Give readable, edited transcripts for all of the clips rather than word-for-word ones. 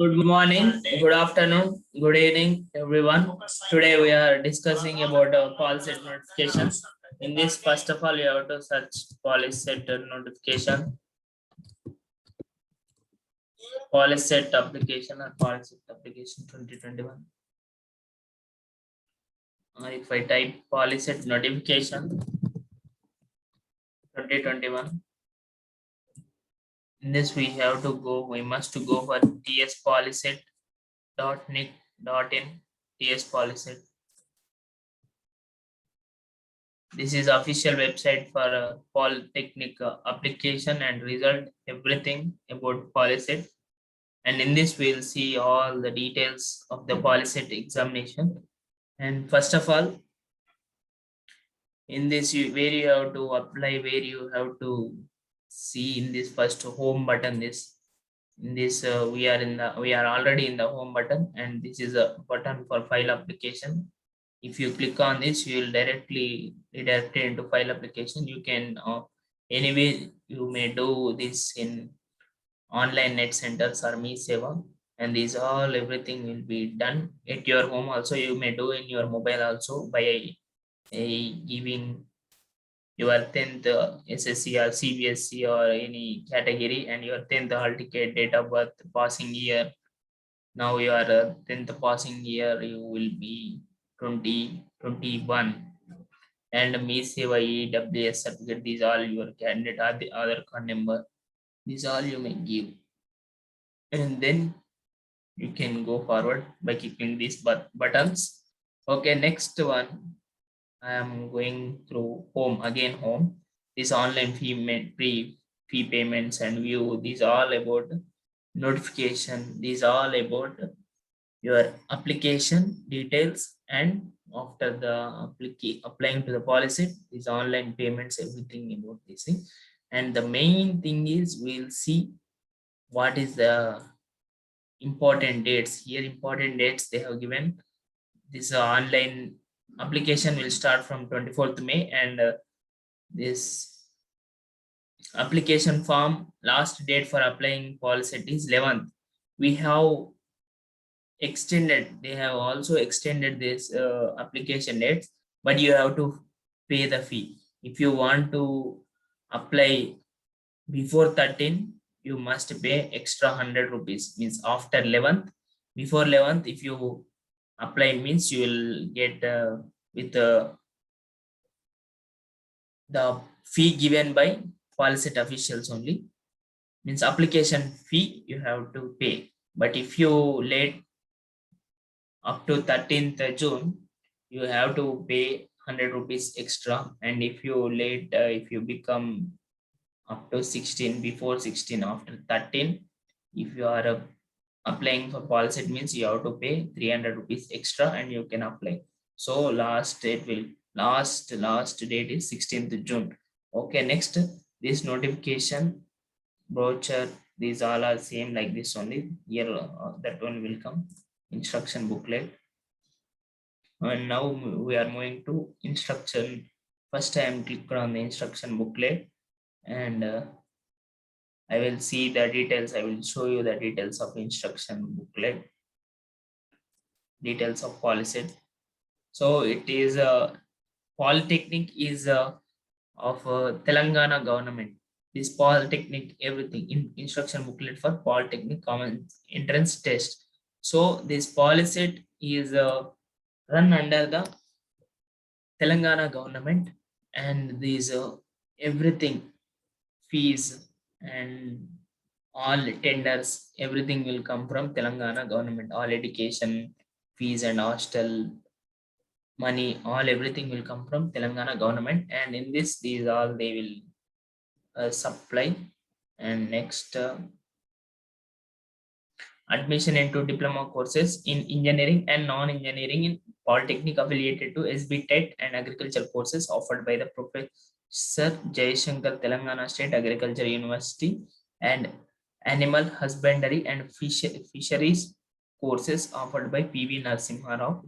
Good morning, good afternoon, good evening, everyone. Today we are discussing about policy notifications. In this, first of all, you have to search policy notification, policy set application, or policy application 2021. If I type policy notification 2021, in this we must go for tspolicy.nic.in tspolicy. This is official website for Polytechnic application and result, everything about Polyset. And in this, we'll see all the details of the Polyset examination. And first of all, in this, where you have to apply, where you have to see in this first home button. We are already in the home button, and this is a button for file application. If you click on this, you will directly redirect into file application. You can anyway you may do this in online net centers or Me Seva, and these all everything will be done at your home. Also, you may do in your mobile also by giving your 10th SSC or CBSC or any category and your 10th hall ticket, date of birth, passing year. Now your 10th passing year, you will be 2021, and Me Seva EWS certificate. These all your candidate or the other card number. These all you may give, and then you can go forward by clicking these buttons. Okay, next one. I am going through home again. Home. This online fee payments and view. These all about notification. These all about your application details, and after the applying to the policy, these online payments, everything about this thing. And the main thing is we'll see what is the important dates here. Important dates they have given. This online application will start from 24th May, and this application form last date for applying policy is 11th. We have they have also extended this application dates, but you have to pay the fee. If you want to apply before 13, you must pay extra 100 rupees, means after 11th. Before 11th, if you apply, means you will get with the fee given by policy officials only, means application fee you have to pay. But if you late up to 13th June, you have to pay 100 rupees extra. And if you late, if you become up to 16, before 16, after 13, if you are applying for policy, it means you have to pay 300 rupees extra and you can apply. So last date is 16th June. Okay, next, this notification brochure, these all are same like this only. Here that one will come instruction booklet. And now we are moving to instruction. First I am clicked on the instruction booklet, and I will see the details. I will show you the details of instruction booklet, details of policy. So it is a Polytechnic is of Telangana government. This Polytechnic, everything in instruction booklet for Polytechnic common entrance test. So this policy is run under the Telangana government, and these everything fees and all tenders, everything will come from Telangana government. All education fees and hostel money, all everything will come from Telangana government. And in this, these all they will supply. And next, admission into diploma courses in engineering and non-engineering in Polytechnic affiliated to SB TET and agriculture courses offered by the Professor Jayashankar, Telangana State Agriculture University, and animal husbandry and fisheries courses offered by PV Narasimha Rao,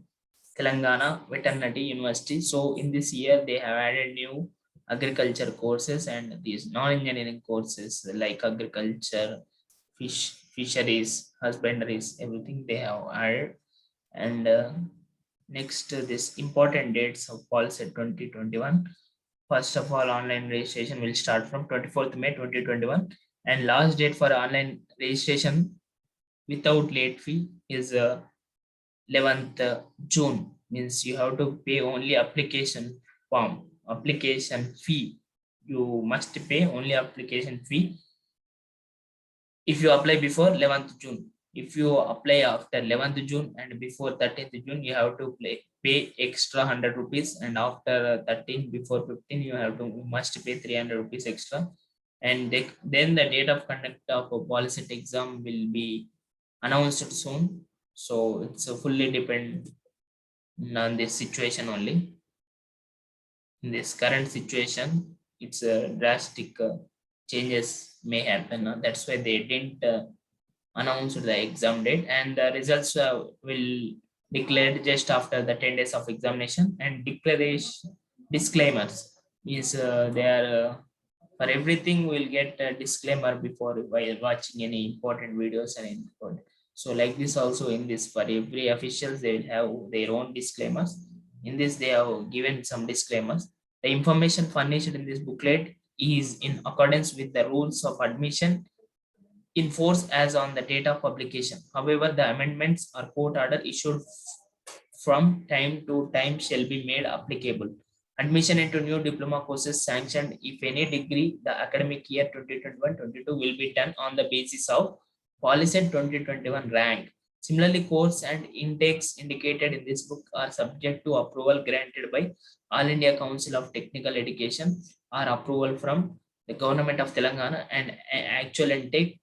Telangana Veterinary University. So in this year, they have added new agriculture courses and these non-engineering courses like agriculture, fisheries, husbandries, everything they have added. And next, this important dates of POLSET 2021. First of all, online registration will start from 24th May 2021, and last date for online registration without late fee is 11th June. Means you have to pay only application form, application fee. You must pay only application fee if you apply before 11th June. If you apply after 11th June and before 13th June, you have to pay extra 100 rupees, and after 13 before 15 you must pay 300 rupees extra. And then the date of conduct of a policy exam will be announced soon. So it's a fully depend on this situation only. In this current situation, it's a drastic changes may happen. That's why they didn't announce the exam date, and the results will declared just after the 10 days of examination. And declaration disclaimers is they are for everything we'll get a disclaimer before while watching any important videos and important. So like this also, in this for every officials they will have their own disclaimers. In this they have given some disclaimers. The information furnished in this booklet is in accordance with the rules of admission in force as on the date of publication. However, the amendments or court order issued from time to time shall be made applicable. Admission into new diploma courses sanctioned if any degree the academic year 2021-22 will be done on the basis of Policy 2021 rank. Similarly, course and intakes indicated in this book are subject to approval granted by All India Council of Technical Education or approval from the Government of Telangana, and actual intake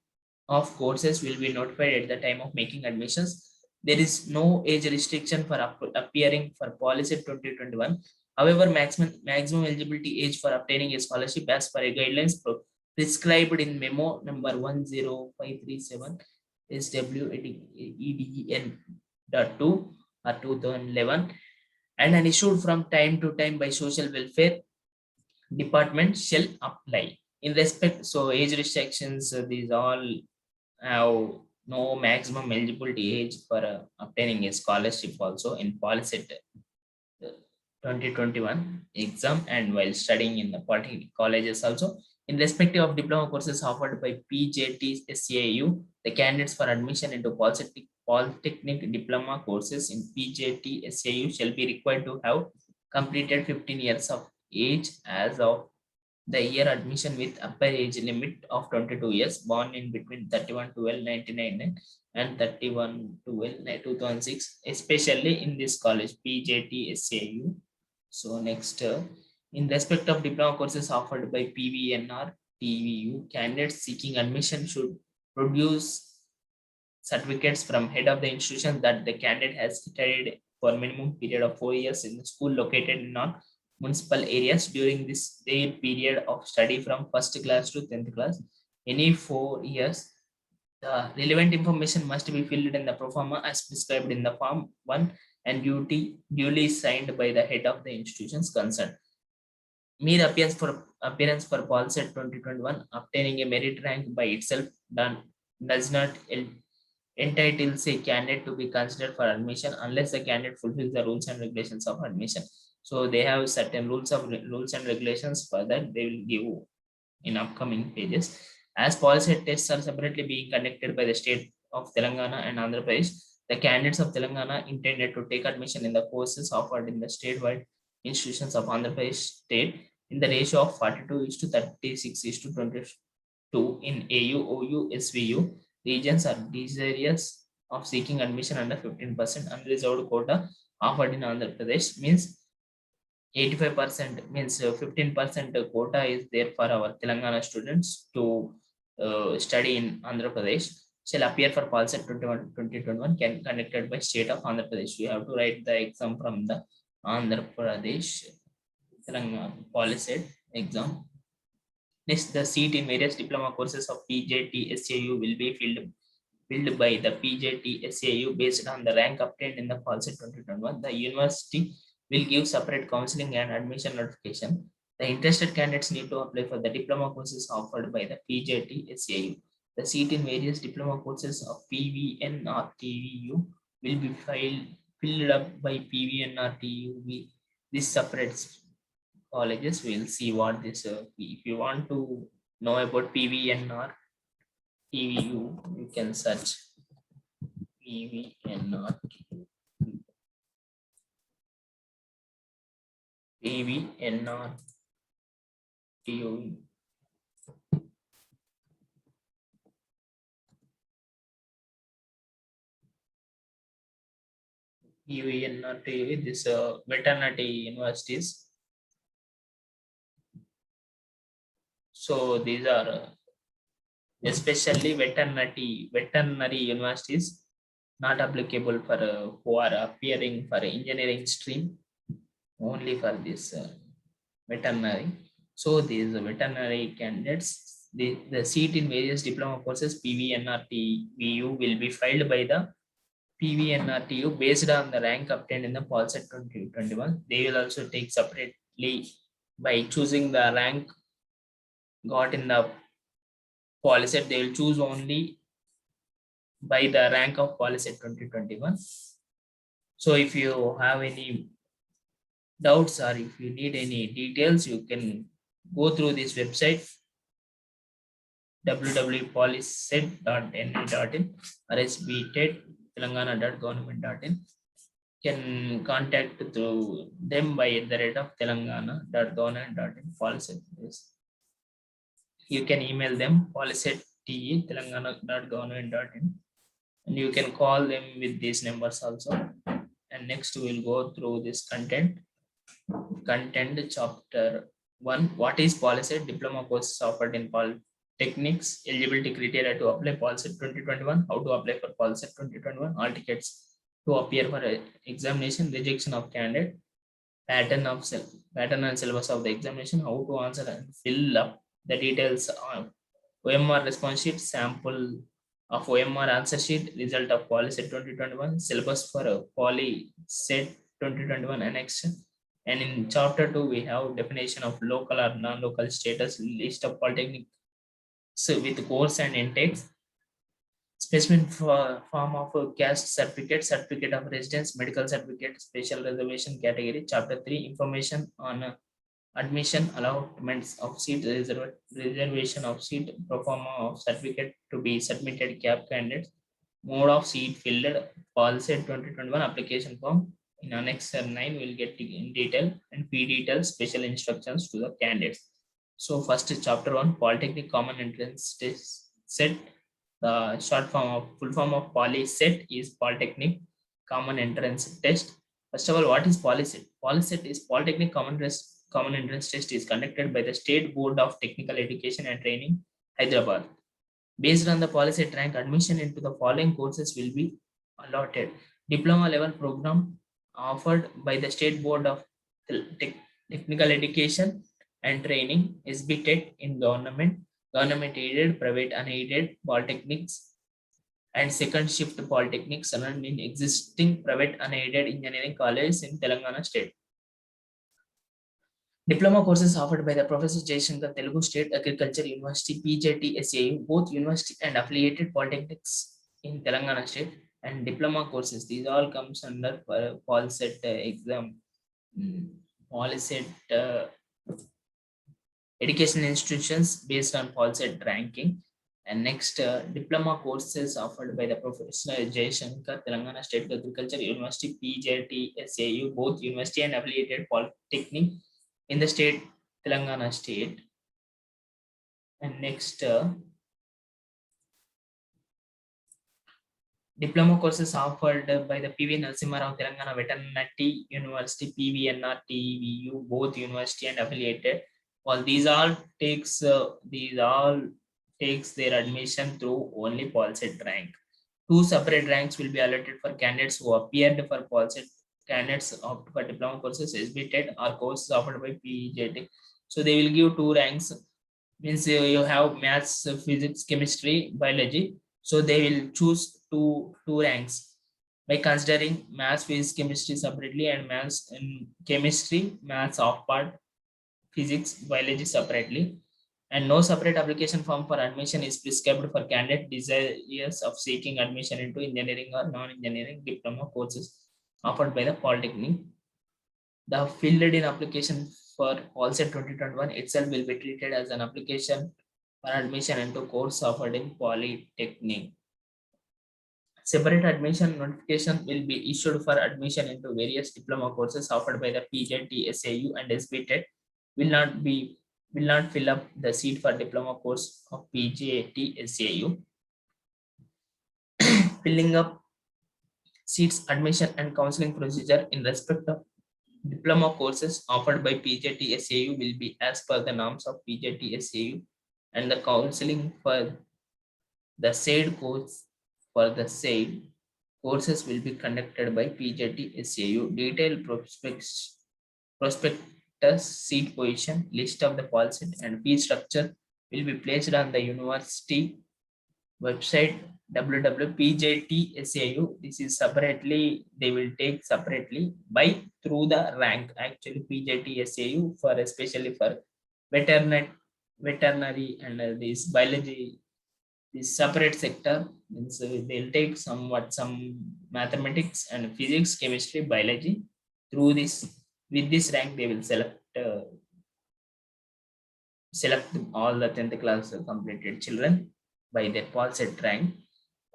of courses will be notified at the time of making admissions. There is no age restriction for appearing for Policy 2021. However, maximum eligibility age for obtaining a scholarship as per a guidelines prescribed in memo number 10537 SWEDEN.2 or 2011 and issued from time to time by Social Welfare Department shall apply. In respect, so age restrictions, these all have no maximum eligibility age for obtaining a scholarship also in Policy 2021 exam and while studying in the polytechnic colleges also. In respective of diploma courses offered by PJT SAU, the candidates for admission into polytechnic diploma courses in PJT SAU shall be required to have completed 15 years of age as of the year admission with upper age limit of 22 years, born in between 31/12/1999 and 31/12/2006, especially in this college PJT SAU. So next, in respect of diploma courses offered by PVNR TVU, candidates seeking admission should produce certificates from head of the institution that the candidate has studied for minimum period of 4 years in the school located in non-municipal areas during this their period of study from first class to 10th class. Any 4 years, the relevant information must be filled in the proforma as prescribed in the form 1 and duly signed by the head of the institutions concerned. Mere appearance for Polset 2021 obtaining a merit rank by itself does not entitles a candidate to be considered for admission unless the candidate fulfills the rules and regulations of admission. So they have certain rules and regulations for that they will give in upcoming pages. As policy tests are separately being conducted by the state of Telangana and Andhra Pradesh, the candidates of Telangana intended to take admission in the courses offered in the statewide institutions of Andhra Pradesh state in the ratio of 42:36:22 in AU, OU, SVU regions are desirous of seeking admission under 15% unreserved quota offered in Andhra Pradesh. Means 85% means 15% quota is there for our Telangana students to study in Andhra Pradesh shall appear for Polset 2021 conducted by state of Andhra Pradesh. We have to write the exam from the Andhra Pradesh Telangana Polset exam. Next, the seat in various diploma courses of PJT SAU will be filled by the PJT SAU based on the rank obtained in the Polset 2021. The university will give separate counseling and admission notification. The interested candidates need to apply for the diploma courses offered by the PJT SAU. The seat in various diploma courses of PVN or TVU will be filled up by PVN or TUV. This separates colleges. We'll see what this. If you want to know about PVN or TVU, you can search PVN or PVN or TUV. PVN or TUV. This veterinary universities. So these are especially veterinary universities not applicable for who are appearing for engineering stream, only for this veterinary. So these veterinary candidates, the seat in various diploma courses PVNRTVU will be filed by the PVNRTU based on the rank obtained in the PolSet 2021. They will also take separately by choosing the rank got in the PolSet. They will choose only by the rank of PolSet 2021. So if you have any doubts or if you need any details, you can go through this website www.policet.ne.in or sbtet.telangana.government.in. Can contact through them by the rate of telangana.government.in. Policet. You can email them policet@telangana.government.in, and you can call them with these numbers also. And next we'll go through this content chapter 1. What is PolSet? Diploma courses offered in Polytechnics. Eligibility criteria to apply PolSet 2021. How to apply for PolSet 2021. All tickets to appear for examination. Rejection of candidate. Pattern and syllabus of the examination. How to answer and fill up the details on OMR response sheet. Sample of OMR answer sheet. Result of PolSet 2021. Syllabus for PolSet 2021 annex. And in chapter 2, we have definition of local or non-local status, list of polytechnics with course and intakes, specimen form of a caste certificate, certificate of residence, medical certificate, special reservation category. Chapter 3, information on admission, allotments of seat, reservation of seat, performer of certificate to be submitted, cap candidates, mode of seat filled, PolSet 2021 application form. In Annex 9, we'll get in detail and P details, special instructions to the candidates. So first chapter 1, Polytechnic Common Entrance Test Set. The full form of PolySet is Polytechnic Common Entrance Test. First of all, what is PolySet? PolySet is Polytechnic Common Entrance Test is conducted by the State Board of Technical Education and Training, Hyderabad. Based on the PolySet rank, admission into the following courses will be allotted. Diploma level program offered by the State Board of Technical Education and Training, SBTET, in government aided, private unaided polytechnics, and second shift polytechnics and in existing private unaided engineering colleges in Telangana state. Diploma courses offered by the Professor Jayashankar, Telugu State Agriculture University, PJT, SAU, both university and affiliated polytechnics in Telangana state. And diploma courses, these all comes under PolSet exam, PolSet educational institutions based on PolSet ranking. And next, diploma courses offered by the Professor Jayashankar, Telangana State Agriculture University, PJT, SAU, both university and affiliated polytechnic in the state, Telangana state. And next, diploma courses offered by the PV Narasimha Rao Telangana Veterinary University, PVNR, TVU, both university and affiliated. Well, these all takes their admission through only PolSet rank. 2 separate ranks will be allotted for candidates who appeared for PolSet. Candidates opt for diploma courses, SBTET, or courses offered by PJT. So they will give 2 ranks. Means you have maths, physics, chemistry, biology. So they will choose two ranks by considering maths, physics, chemistry separately, and maths and chemistry, maths off part, physics, biology separately. And no separate application form for admission is prescribed for candidate desirous of seeking admission into engineering or non-engineering diploma courses offered by the Polytechnic. The filled-in application for PolSet 2021 itself will be treated as an application for admission into course offered in Polytechnic. Separate admission notification will be issued for admission into various diploma courses offered by the PJT, SAU, and SBTET. Will not fill up the seat for diploma course of PJT, SAU. Filling up seats, admission, and counseling procedure in respect of diploma courses offered by PJT, SAU will be as per the norms of PJT, SAU, and the counseling for the said course for the said courses will be conducted by PJT, SAU. Detailed prospectus, seat position, list of the policy and fee structure will be placed on the university website www.pjtsau. This is separately, they will take separately by through the rank. Actually, PJTSAU for especially for veterinary and this biology, this separate sector means they'll take somewhat some mathematics and physics, chemistry, biology. Through this, with this rank, they will select all the 10th class completed children by their PolSet rank.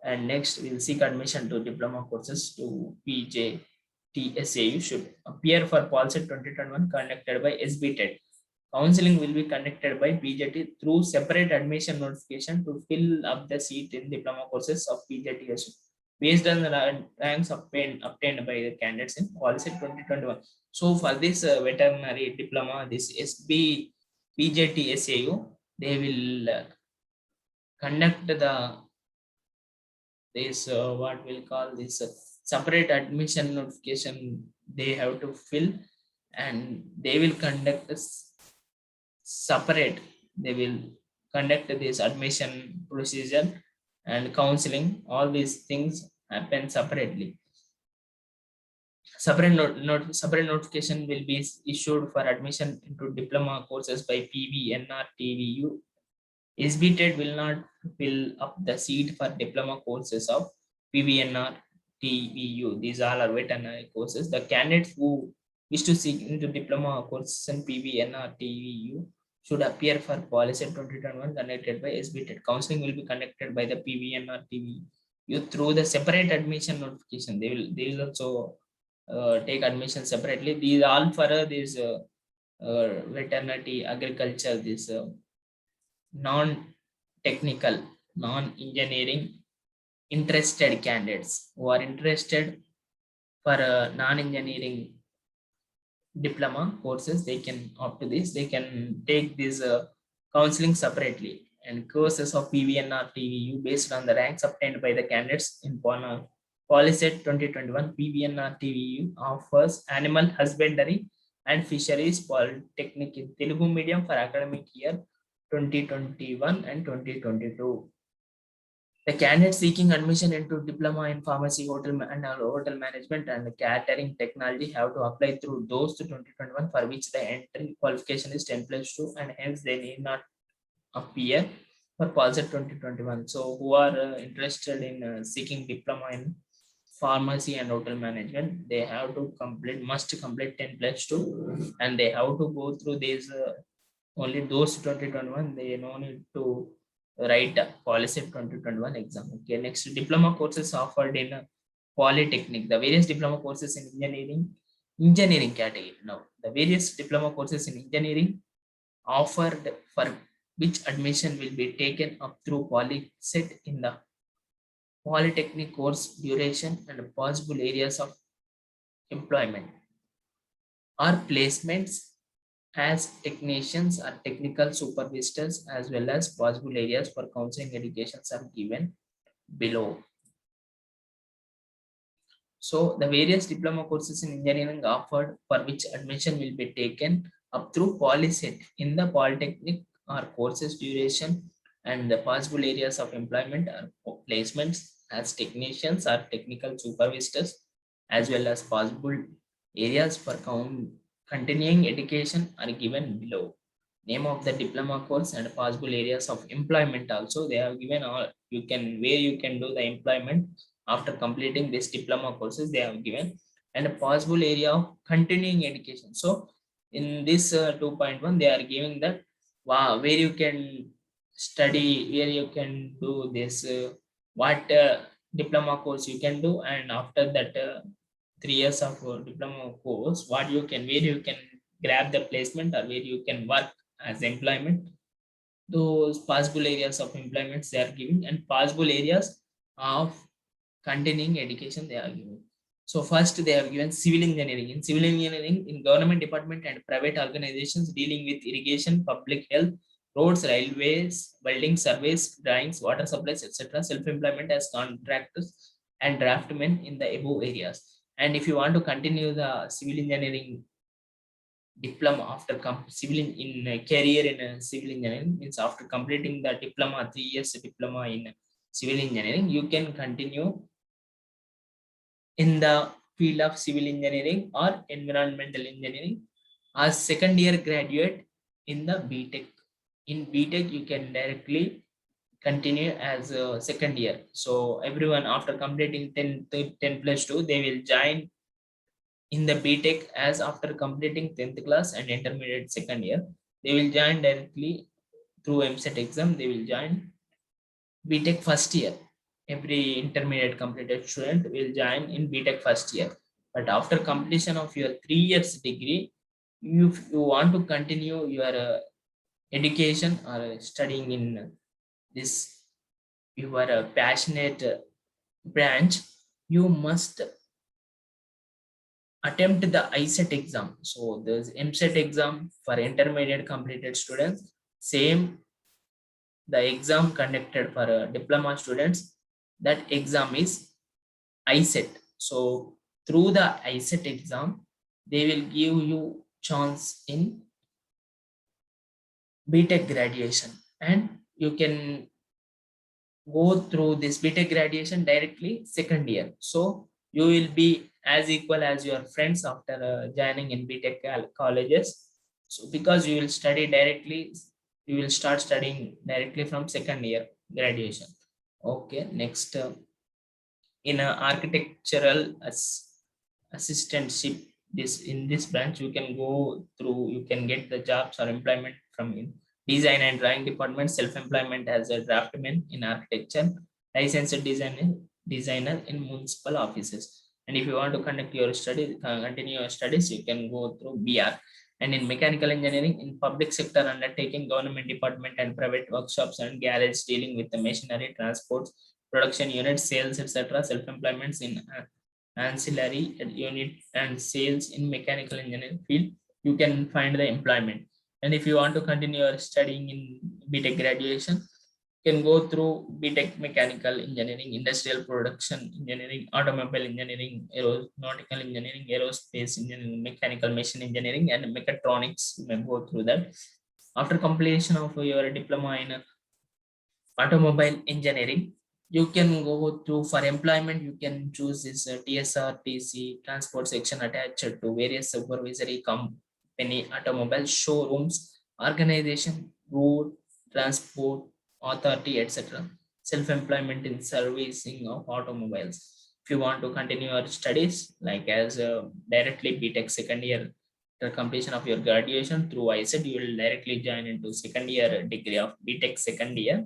And next, we'll seek admission to diploma courses to PJTSAU should appear for PolSet 2021 conducted by SBTET. Counseling will be conducted by PJT through separate admission notification to fill up the seat in diploma courses of PJTSAU based on the ranks obtained by the candidates in PolSet 2021. So for this veterinary diploma, this PJTSAU, they will conduct this what we'll call this separate admission notification they have to fill, and they will conduct this separate. They will conduct this admission procedure and counseling. All these things happen separately. Separate notification will be issued for admission into diploma courses by PVNR TVU. SBTET will not fill up the seat for diploma courses of PVNR TVU. These all are veterinary courses. The candidates who wish to seek into diploma courses in PVNR TVU should appear for PolSet 2021 conducted by SBTET. Counseling will be conducted by the PVNR TVU through the separate admission notification. They will also take admission separately. These all for this veterinary, agriculture, this non-technical, non-engineering interested candidates who are interested for non-engineering diploma courses. They can opt to this. They can take this counseling separately, and courses of PVNR TVU based on the ranks obtained by the candidates in PolSet 2021. PVNR TVU offers animal husbandry and fisheries polytechnic in Telugu medium for academic year 2021 and 2022. The candidates seeking admission into diploma in pharmacy, hotel management and catering technology have to apply through those to 2021 for which the entry qualification is 10+2, and hence they need not appear for PolSet 2021. So who are interested in seeking diploma in pharmacy and hotel management, they have to must complete 10+2, and they have to go through these only those 2021. They no need to write PolSet 2021 exam. Okay, next, diploma courses offered in Polytechnic. The various diploma courses in engineering category. Now, the various diploma courses in engineering offered for which admission will be taken up through PolSet in the Polytechnic course duration and possible areas of employment or placements as technicians or technical supervisors, as well as possible areas for counseling educations are given below. So the various diploma courses in engineering offered for which admission will be taken up through PolSet in the Polytechnic or courses duration and the possible areas of employment or placements as technicians or technical supervisors, as well as possible areas for continuing education are given below. name of the diploma course and possible areas of employment also they have given, all you can where you can do the employment after completing this diploma courses they have given, and a possible area of continuing education. So in this 2.1 they are giving that wow, where you can study, where you can do this what diploma course you can do, and after that 3 years of diploma course what you can, where you can grab the placement or where you can work as employment. Those possible areas of employments they are giving and possible areas of continuing education they are giving. So first they have given civil engineering. In civil engineering, in government department and private organizations dealing with irrigation, public health, roads, railways, welding, surveys, drawings, water supplies, etc. Self-employment as contractors and draftmen in the above areas. And if you want to continue the civil engineering diploma after civil in career in civil engineering, means after completing the diploma 3 years diploma in civil engineering, you can continue in the field of civil engineering or environmental engineering as second year graduate in the btech. In btech you can directly continue as a second year. So everyone after completing 10 plus 2 they will join in the BTech as after completing 10th class and intermediate second year. They will join directly through MSET exam. They will join BTech first year. Every intermediate completed student will join in BTech first year. But after completion of your 3 years degree, if you want to continue your education or studying in this your passionate branch, you must attempt the ISET exam. So there's MSET exam for intermediate completed students. Same the exam conducted for diploma students. That exam is ISET. So through the ISET exam, they will give you chance in BTech graduation, and you can go through this BTech graduation directly second year. So you will be as equal as your friends after joining in BTech colleges. So because you will study directly, you will start studying directly from second year graduation. Okay, next in a architectural assistantship, this in this branch you can go through, you can get the jobs or employment from in design and drawing department, self-employment as a draftsman in architecture, licensed designer in municipal offices. And if you want to conduct your studies, continue your studies, you can go through BR. And in mechanical engineering, in public sector undertaking, government department and private workshops and garage dealing with the machinery, transport, production unit, sales, etc. Self-employments in ancillary unit and sales in mechanical engineering field, you can find the employment. And if you want to continue your studying in BTech graduation, you can go through BTech mechanical engineering, industrial production engineering, automobile engineering, aeronautical engineering, aerospace engineering, mechanical machine engineering, and mechatronics. You may go through that. After completion of your diploma in automobile engineering, you can go to for employment, you can choose this TSRTC transport section attached to various supervisory company automobile showrooms, organization, road transport authority, etc. Self-employment in servicing of automobiles. If you want to continue your studies like as directly BTech second year, the completion of your graduation through ISET, you will directly join into second year degree of BTech second year,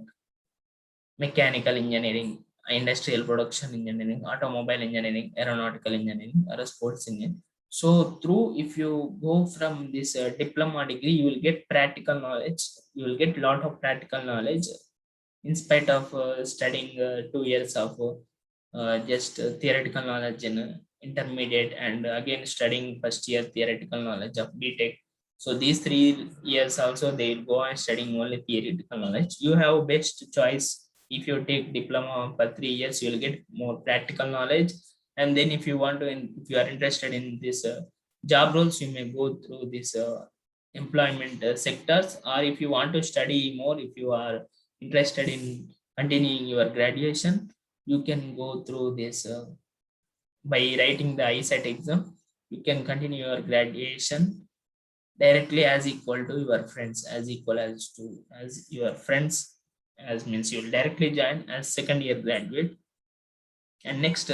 mechanical engineering, industrial production engineering, automobile engineering, aeronautical engineering, or a sports engineering. So through, if you go from this diploma degree, you will get practical knowledge. You will get a lot of practical knowledge in spite of studying 2 years of just theoretical knowledge in intermediate, and again studying first year theoretical knowledge of BTech. So these 3 years also they will go and studying only theoretical knowledge. You have best choice. If you take diploma for 3 years, you will get more practical knowledge. And then if you want to, if you are interested in this job roles, you may go through this employment sectors. Or if you want to study more, if you are interested in continuing your graduation, you can go through this by writing the ISET exam. You can continue your graduation directly as equal to your friends, as equal as your friends, as means you'll directly join as second year graduate. And next,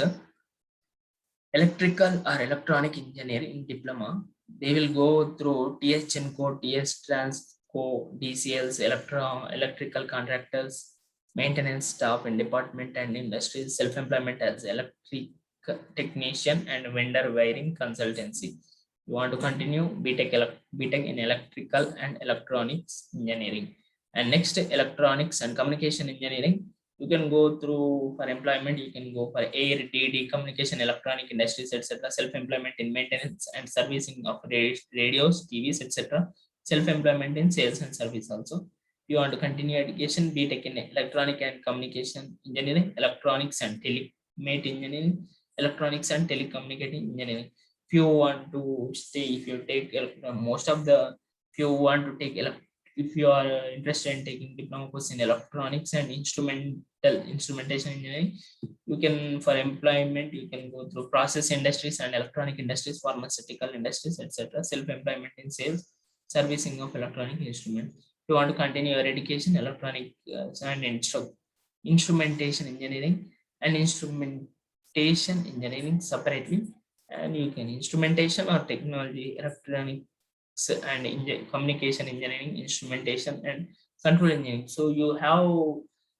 electrical or electronic engineering diploma, they will go through TS Chenco, TS Transco, DCLs, electrical contractors, maintenance staff in department and industries, self-employment as electric technician and vendor wiring consultancy. You want to continue BTech in electrical and electronics engineering. And next, electronics and communication engineering, you can go through for employment, you can go for air, DD, communication, electronic industries, etc. Self-employment in maintenance and servicing of radios, TVs, etc. Self-employment in sales and service also. You want to continue education, BTech in electronic and communication engineering, electronics and telemate engineering, electronics and telecommunicating engineering. If you want to stay, if you take most of the, if you want to take if you are interested in taking diploma course in electronics and instrumentation engineering, you can, for employment, you can go through process industries and electronic industries, pharmaceutical industries, etc. Self-employment in sales, servicing of electronic instruments. If you want to continue your education, electronic and instrumentation engineering and instrumentation engineering separately. And you can instrumentation or technology, electronic and communication engineering, instrumentation and control engineering. So you have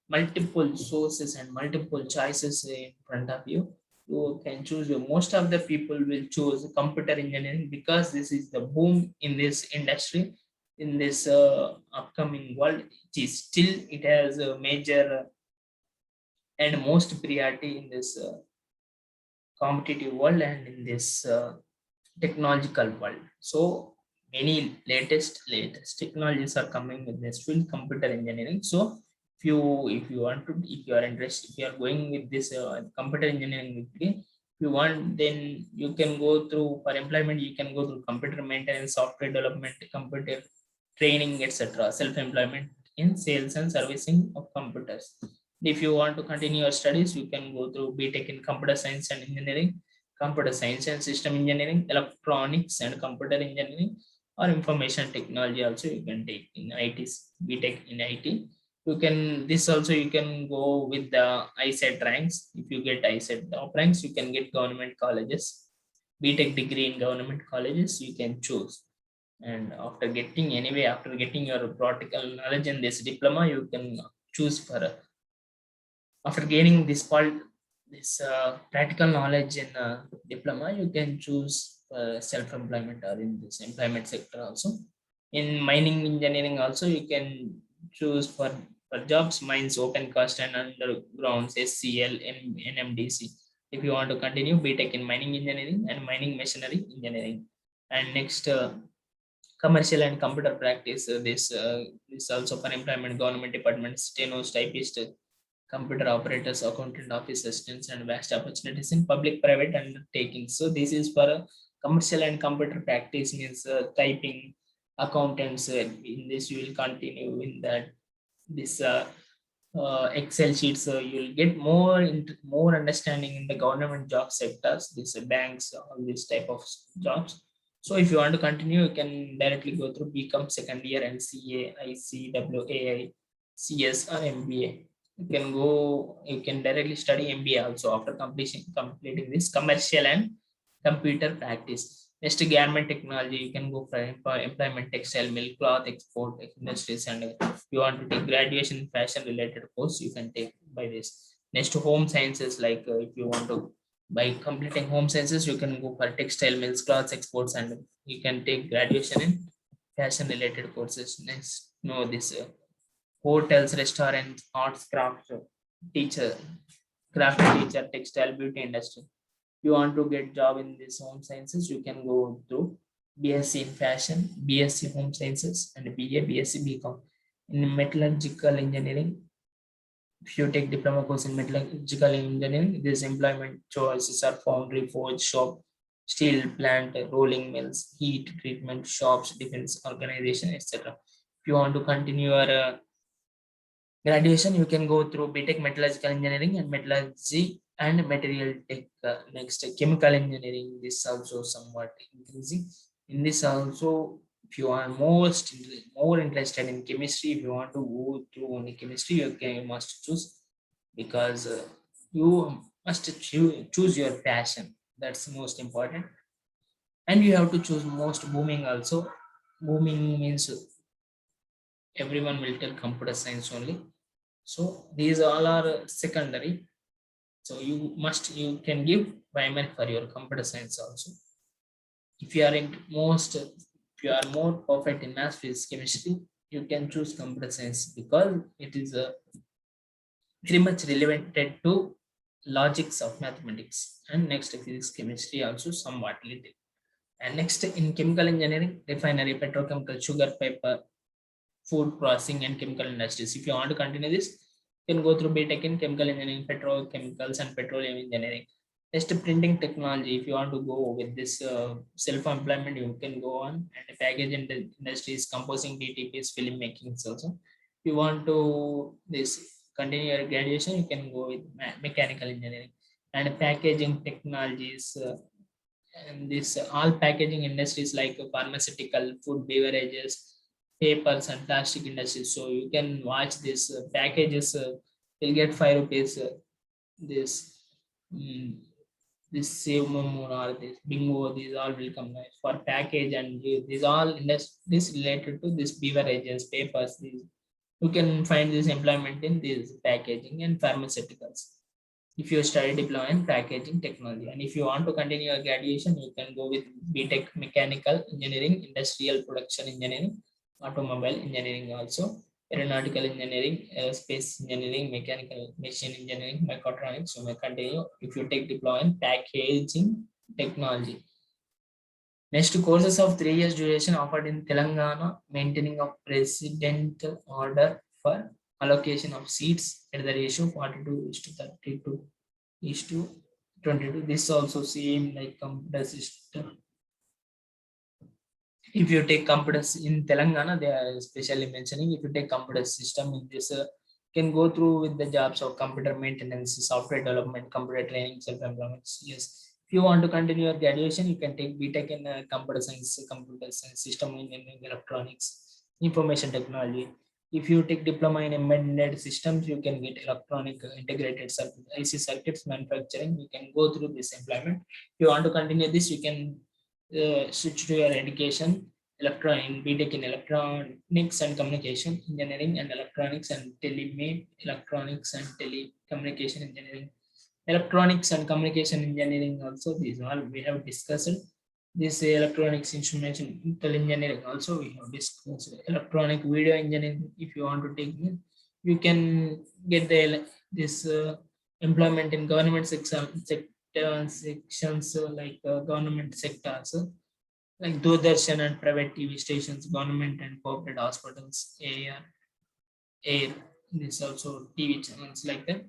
multiple sources and multiple choices in front of you. You can choose. Most of the people will choose computer engineering because this is the boom in this industry, in this upcoming world. It is still, it has a major and most priority in this competitive world and in this technological world. So many latest technologies are coming with this field, computer engineering. So if you want to, if you are interested, if you are going with this computer engineering degree, if you want, then you can go through, for employment you can go through computer maintenance, software development, computer training, etc. Self-employment in sales and servicing of computers. If you want to continue your studies, you can go through BTech in computer science and engineering, computer science and system engineering, electronics and computer engineering, or information technology also you can take in IT, BTech in IT. You can, this also you can go with the ISET ranks. If you get ISET top ranks, you can get government colleges. BTech degree in government colleges you can choose. And after getting, anyway, after getting your practical knowledge in this diploma, you can choose for after gaining this practical knowledge in diploma, you can choose self-employment or in this employment sector also. In mining engineering also, you can choose for jobs, mines, open cast and undergrounds, SCL and NMDC. If you want to continue BTech in mining engineering and mining machinery engineering. And next, commercial and computer practice, this also for employment, government departments, stenos, typist, computer operators, accountant, office assistants, and vast opportunities in public private undertakings. So this is for commercial and computer practice, means typing, accountants. In this you will continue in that this Excel sheets. So you will get more understanding in the government job sectors, these banks, all this type of jobs. So if you want to continue, you can directly go through BCom second year and CA, ICWAI, CS or MBA. You can directly study MBA also after completing this commercial and computer practice. Next, garment technology, you can go for employment, textile, milk, cloth, export industries. And if you want to take graduation in fashion related course, you can take by this. Next, home sciences, like if you want to, by completing home sciences, you can go for textile, mills, cloths, exports, and you can take graduation in fashion related courses. Next, no, this hotels, restaurants, arts, crafts teacher, craft teacher, textile, beauty industry. You want to get job in this home sciences, you can go through BSc in fashion, BSc home sciences, and BA, BSc, BCom. In metallurgical engineering, if you take diploma course in metallurgical engineering, this employment choices are foundry, forge shop, steel plant, rolling mills, heat treatment shops, defense organization, etc. If you want to continue your graduation, you can go through BTech metallurgical engineering and metallurgy and material tech. Next, chemical engineering, this also somewhat increasing. In this also, If you are more interested in chemistry, if you want to go through only chemistry, you must choose, because you must choose your passion. That's most important. And you have to choose most booming also. Booming means everyone will tell computer science only. So these all are secondary. So you can give primary for your computer science also. If you are in if you are more perfect in math, physics, chemistry, you can choose computer science, because it is very much related to logics of mathematics. And next, physics, chemistry also somewhat little. And next, in chemical engineering, refinery, petrochemical, sugar, paper, food processing, and chemical industries. If you want to continue this, you can go through BTech in chemical engineering, petrochemicals, and petroleum engineering. Next, printing technology. If you want to go with this self-employment, you can go on. And package industries, composing, DTPs, film making also. If you want to this continue your graduation, you can go with mechanical engineering. And packaging technologies, and this all packaging industries like pharmaceutical, food, beverages, papers, and plastic industries. So you can watch this packages, you'll get 5 rupees, this mm, this save momo or this bingo, these all will come nice for package. And these all this related to this beverages, papers, these you can find this employment in this packaging and pharmaceuticals if you study diploma in packaging technology. And if you want to continue your graduation, you can go with BTech mechanical engineering, industrial production engineering, automobile engineering also, aeronautical engineering, aerospace engineering, mechanical machine engineering, mechatronics. You may continue if you take diploma in packaging technology. Next, courses of 3 years duration offered in Telangana, maintaining of president order for allocation of seats at the ratio 42:32 is to 22. This also same like computer system. If you take computers in Telangana, they are especially mentioning, if you take computer system in this, can go through with the jobs of computer maintenance, software development, computer training, self-employment. Yes. If you want to continue your graduation, you can take BTech in computer science, system engineering, electronics, information technology. If you take diploma in embedded systems, you can get electronic integrated circuit, IC circuits manufacturing. You can go through this employment. If you want to continue this, you can switch to your education, BTech in electronics and communication engineering, and electronics and electronics and telecommunication engineering, electronics and communication engineering also. These all we have discussed. This electronics instrumental engineering also we have discussed. Electronic video engineering, if you want to take it, you can get the this employment in government sections, like government sectors, like Doordarshan and private TV stations, government and corporate hospitals, air, this also TV channels like that.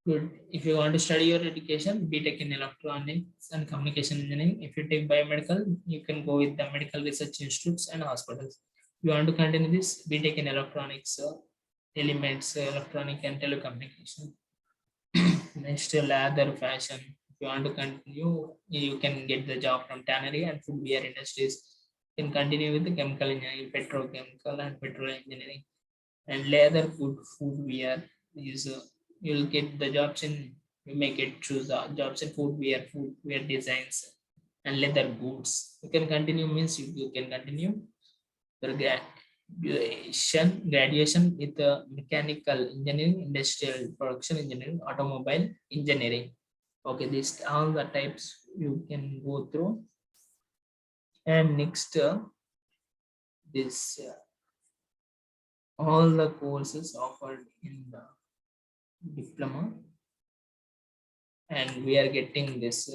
Good. If you want to study your education, BTech in electronics and communication engineering. If you take biomedical, you can go with the medical research institutes and hospitals. If you want to continue this, BTech in electronics, elements, electronic and telecommunication. Next, leather fashion. If you want to continue, you can get the job from tannery and footwear industries. You can continue with the chemical engineering, petrochemical and petroleum engineering. And leather footwear is you'll get the jobs in, you may get choose the jobs in footwear designs and leather goods. You can continue means you can continue your graduation with mechanical engineering, industrial production engineering, automobile engineering. Okay, these all the types you can go through. And next, this all the courses offered in the diploma, and we are getting this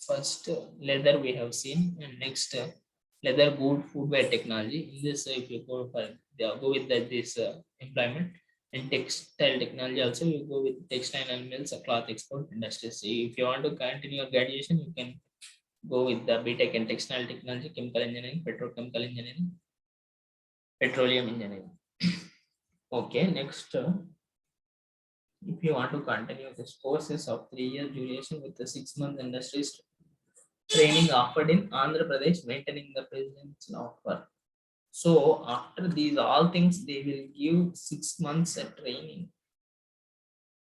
first leather we have seen. And next, leather good footwear technology. In this, if you go for go with this employment. And textile technology also, you go with textile and mills, cloth export industries. So if you want to continue your graduation, you can go with the BTech in textile technology, chemical engineering, petrochemical engineering, petroleum engineering. Okay, next, if you want to continue this courses of 3 years duration with the 6 month industries training offered in Andhra Pradesh, maintaining the presence offer. So after these all things, they will give 6 months training.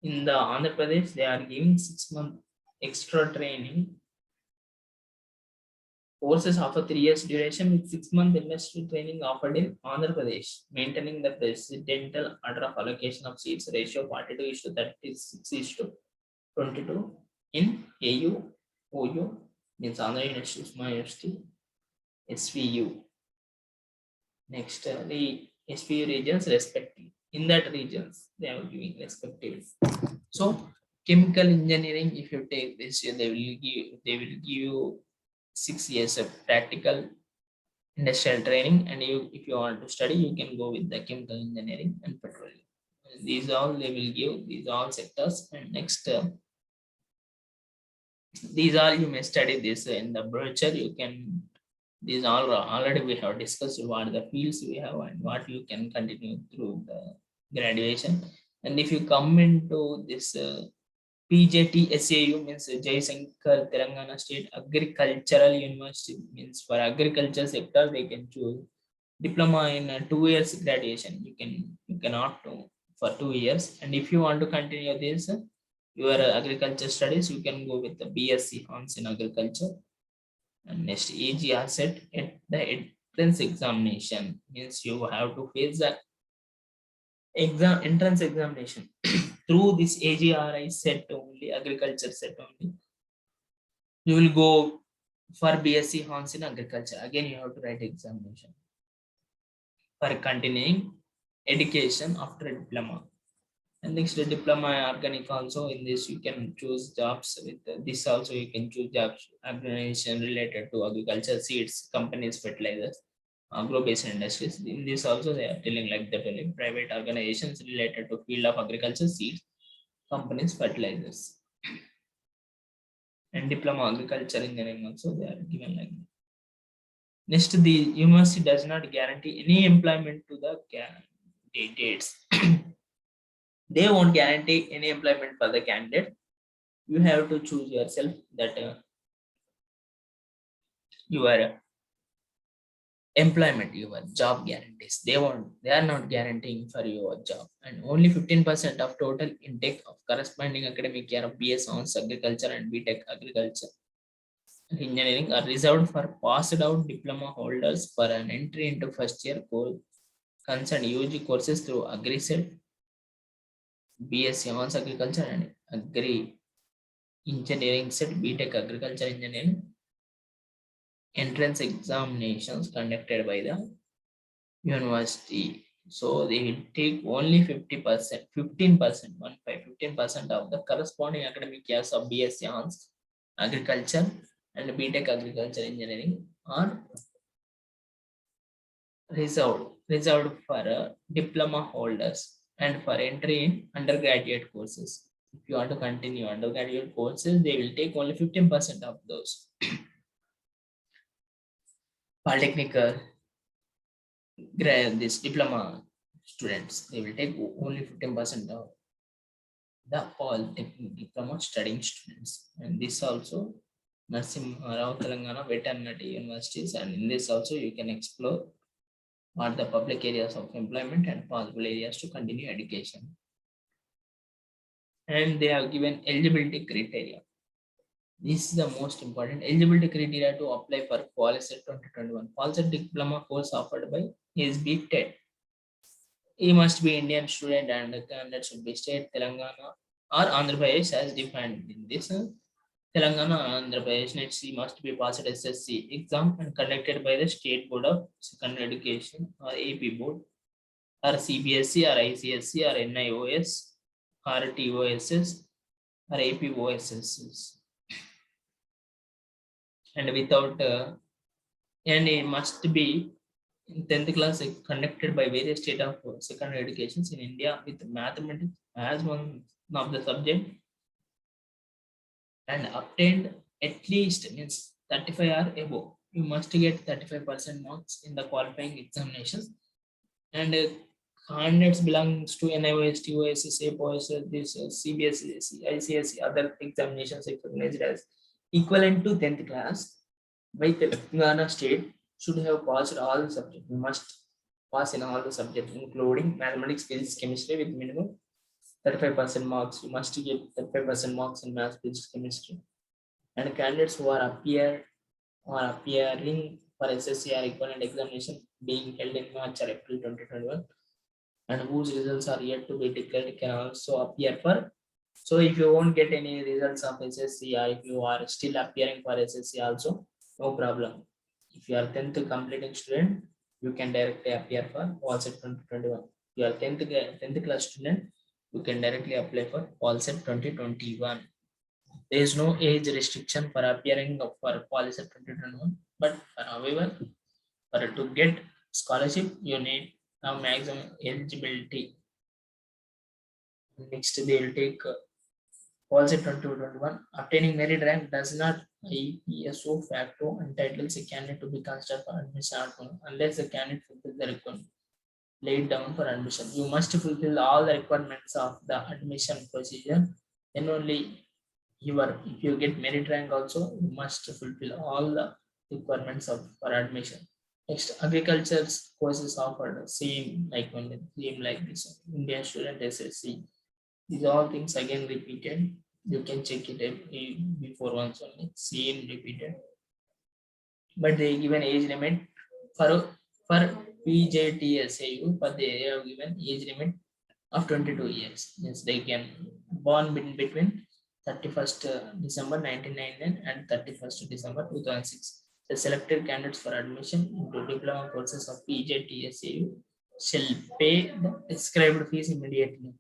In the Andhra Pradesh, they are giving 6 month extra training. Courses of a 3 years duration with 6 month industry training offered in Andhra Pradesh, maintaining the presidential order of allocation of seats ratio 42:36:22 in AU, OU, means Andhra University, Usma University, SVU. Next, the SVU regions respective. In that regions, they are giving respective. So, chemical engineering, if you take this, they will give you 6 years of practical industrial training, and if you want to study, you can go with the chemical engineering and petroleum. These all they will give, these all sectors. And next, these all you may study this in the brochure. You can, these all already we have discussed what the fields we have and what you can continue through the graduation. And if you come into this PJT SAU, means Jayasankar Telangana State Agricultural University, means for agriculture sector they can choose diploma in 2 years graduation. You can opt to for 2 years. And if you want to continue this your agriculture studies, you can go with the BSc Honors in Agriculture. And next, AGR set at the entrance examination, means you have to face the entrance examination through this AGRI set only, agriculture set only. You will go for BSc Honors in Agriculture. Again, you have to write examination for continuing education after a diploma. And next, the diploma organic also. In this, you can choose jobs with this also. You can choose jobs organization related to agriculture, seeds, companies, fertilizers, agro-based industries. In this also, they are telling like that only private organizations related to field of agriculture, seeds, companies, fertilizers. And diploma agriculture engineering also they are given like that. Next, the university does not guarantee any employment to the candidates. They won't guarantee any employment for the candidate. You have to choose yourself that your employment, your job guarantees. They are not guaranteeing for your job. And only 15% of total intake of corresponding academic year of BS Honors Agriculture and BTech Agriculture Engineering are reserved for passed out diploma holders for an entry into first year course concerned UG courses through AgriSet, BSc Honors Agriculture and Agri Engineering set, BTech Agriculture Engineering. Entrance examinations conducted by the university. So they will take only 50%, 15%, 15% of the corresponding academic years of BSc Honors Agriculture and BTech Agriculture Engineering are reserved for diploma holders and for entry in undergraduate courses. If you want to continue undergraduate courses, they will take only 15% of those. Polytechnic, this diploma students, they will take only 15% of the polytechnic diploma studying students. And this also Narasimha Rao Telangana Veterinary Universities. And in this also you can explore what the public areas of employment and possible areas to continue education. And they have given eligibility criteria. This is the most important eligibility criteria to apply for PolySet 2021. PolySet diploma course offered by SB TET. He must be Indian student and the candidate should be state Telangana or Andhra Pradesh as defined in this. Telangana and Andhra Pradesh NET must be passed SSC exam and conducted by the State Board of Secondary Education or AP Board or CBSE or ICSE or NIOS or TOSS or APOSS. And without and it must be in 10th class conducted by various state of secondary educations in India with mathematics as one of the subject and obtained at least means 35 or above. You must get 35% marks in the qualifying examinations. And candidates belongs to NIOS, TOSS, APOS, this CBSE, ICSE, other examinations recognized as equivalent to 10th class By Telangana state should have passed all the subjects. You must pass in all the subjects, including mathematics, physics, chemistry with minimum 35% marks. You must get 35% marks in math, physics, chemistry. And candidates who are appearing for SSC or equivalent examination being held in March or April 2021 and whose results are yet to be declared can also appear for. So if you won't get any results of SSC or if you are still appearing for SSC also, no problem. If you are 10th completing student, you can directly appear for WhatsApp 2021. If you are 10th class student, you can directly apply for WhatsApp 2021. There is no age restriction for appearing for WhatsApp 2021, but however, for to get scholarship, you need a maximum eligibility. Next, they will take policy 2021. Obtaining merit rank does not IPSO facto entitles a candidate to be considered for admission unless the candidate fulfills the requirement laid down for admission. You must fulfill all the requirements of the admission procedure. Then only if you get merit rank also, you must fulfill all the requirements of for admission. Next, agriculture courses offered same like this Indian student SSC. These all things again repeated. You can check it before once only. Same repeated. But they given age limit for PJTSAU, but they have given age limit of 22 years. Means they can born between 31st December 1999 and 31st December 2006. The selected candidates for admission into diploma courses of PJTSAU shall pay the prescribed fees immediately.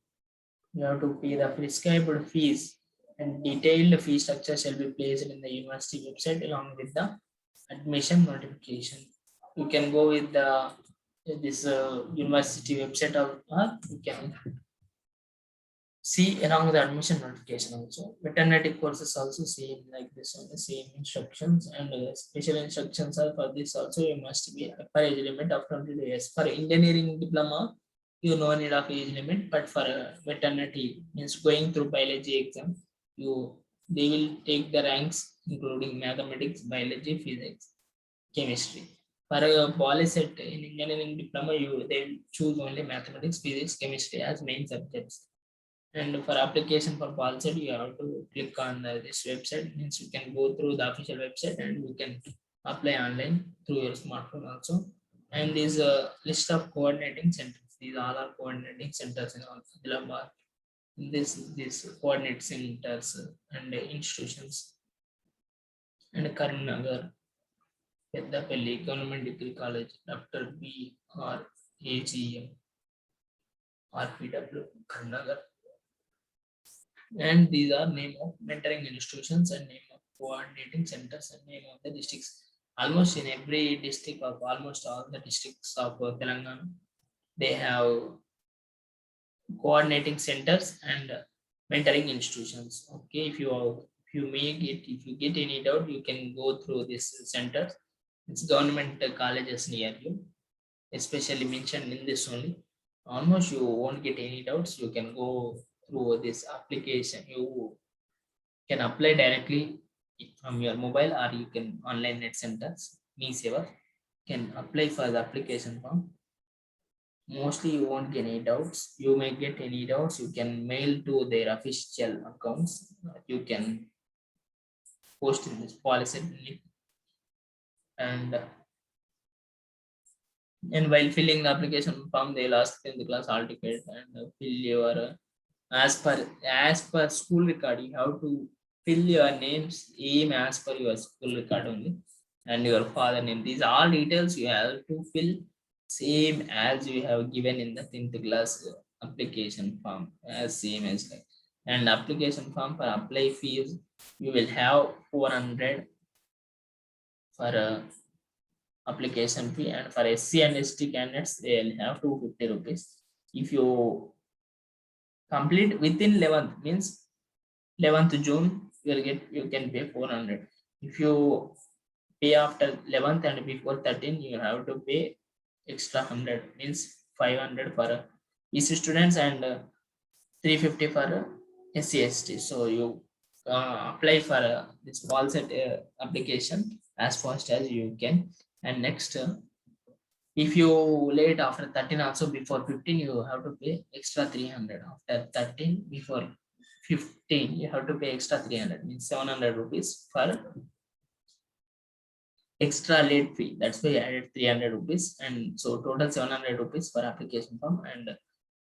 You have to pay the prescribed fees and detailed fee structure shall be placed in the university website along with the admission notification. You can go with the this university website or you can see along the admission notification also. Maternity courses also same like this on the same instructions and special instructions are for this also. You must be upper age limit of 22 years. For engineering diploma, you no need of age limit, but for maternity means going through biology exam, they will take the ranks including mathematics, biology, physics, chemistry. For a polyset in engineering diploma, they will choose only mathematics, physics, chemistry as main subjects. And for application for Polsat, you have to click on this website. Means you can go through the official website and you can apply online through your smartphone also. And there's a list of coordinating centers. These all are coordinating centers in Adilabad. This coordinate centers and institutions. And Karimnagar, Peddapalli Government Degree College, Dr. B.R. AGM, RPW, Karimnagar. And these are name of mentoring institutions and name of coordinating centers and name of the districts. Almost in every district of almost all the districts of Telangana, they have coordinating centers and mentoring institutions. Okay, if you get any doubt, you can go through this centers. It's government colleges near you, especially mentioned in this only. Almost you won't get any doubts. You can go through this application. You can apply directly from your mobile or you can online net centers. Me Seva can apply for the application form. Mostly you won't get any doubts. You may get any doubts. You can mail to their official accounts. You can post in this policy link and while filling the application form, they'll ask in the class hall ticket and fill your as per school record. You have to fill your names same as per your school record only and your father name. These all details you have to fill same as you have given in the 10th class application form as same as like. And application form for apply fees you will have 400 for application fee, and for SC and ST candidates they'll have 250 rupees. If you complete within 11th means 11th June you can pay 400. If you pay after 11th and before 13 you have to pay extra 100 means 500 for EC students and 350 for SC ST. So you apply for this small set application as fast as you can. And next, if you late after 13 also, before 15 you have to pay extra 300. After 13 before 15 you have to pay extra 300, means 700 rupees for extra late fee. That's why I added 300 rupees. And so total 700 rupees for application form, and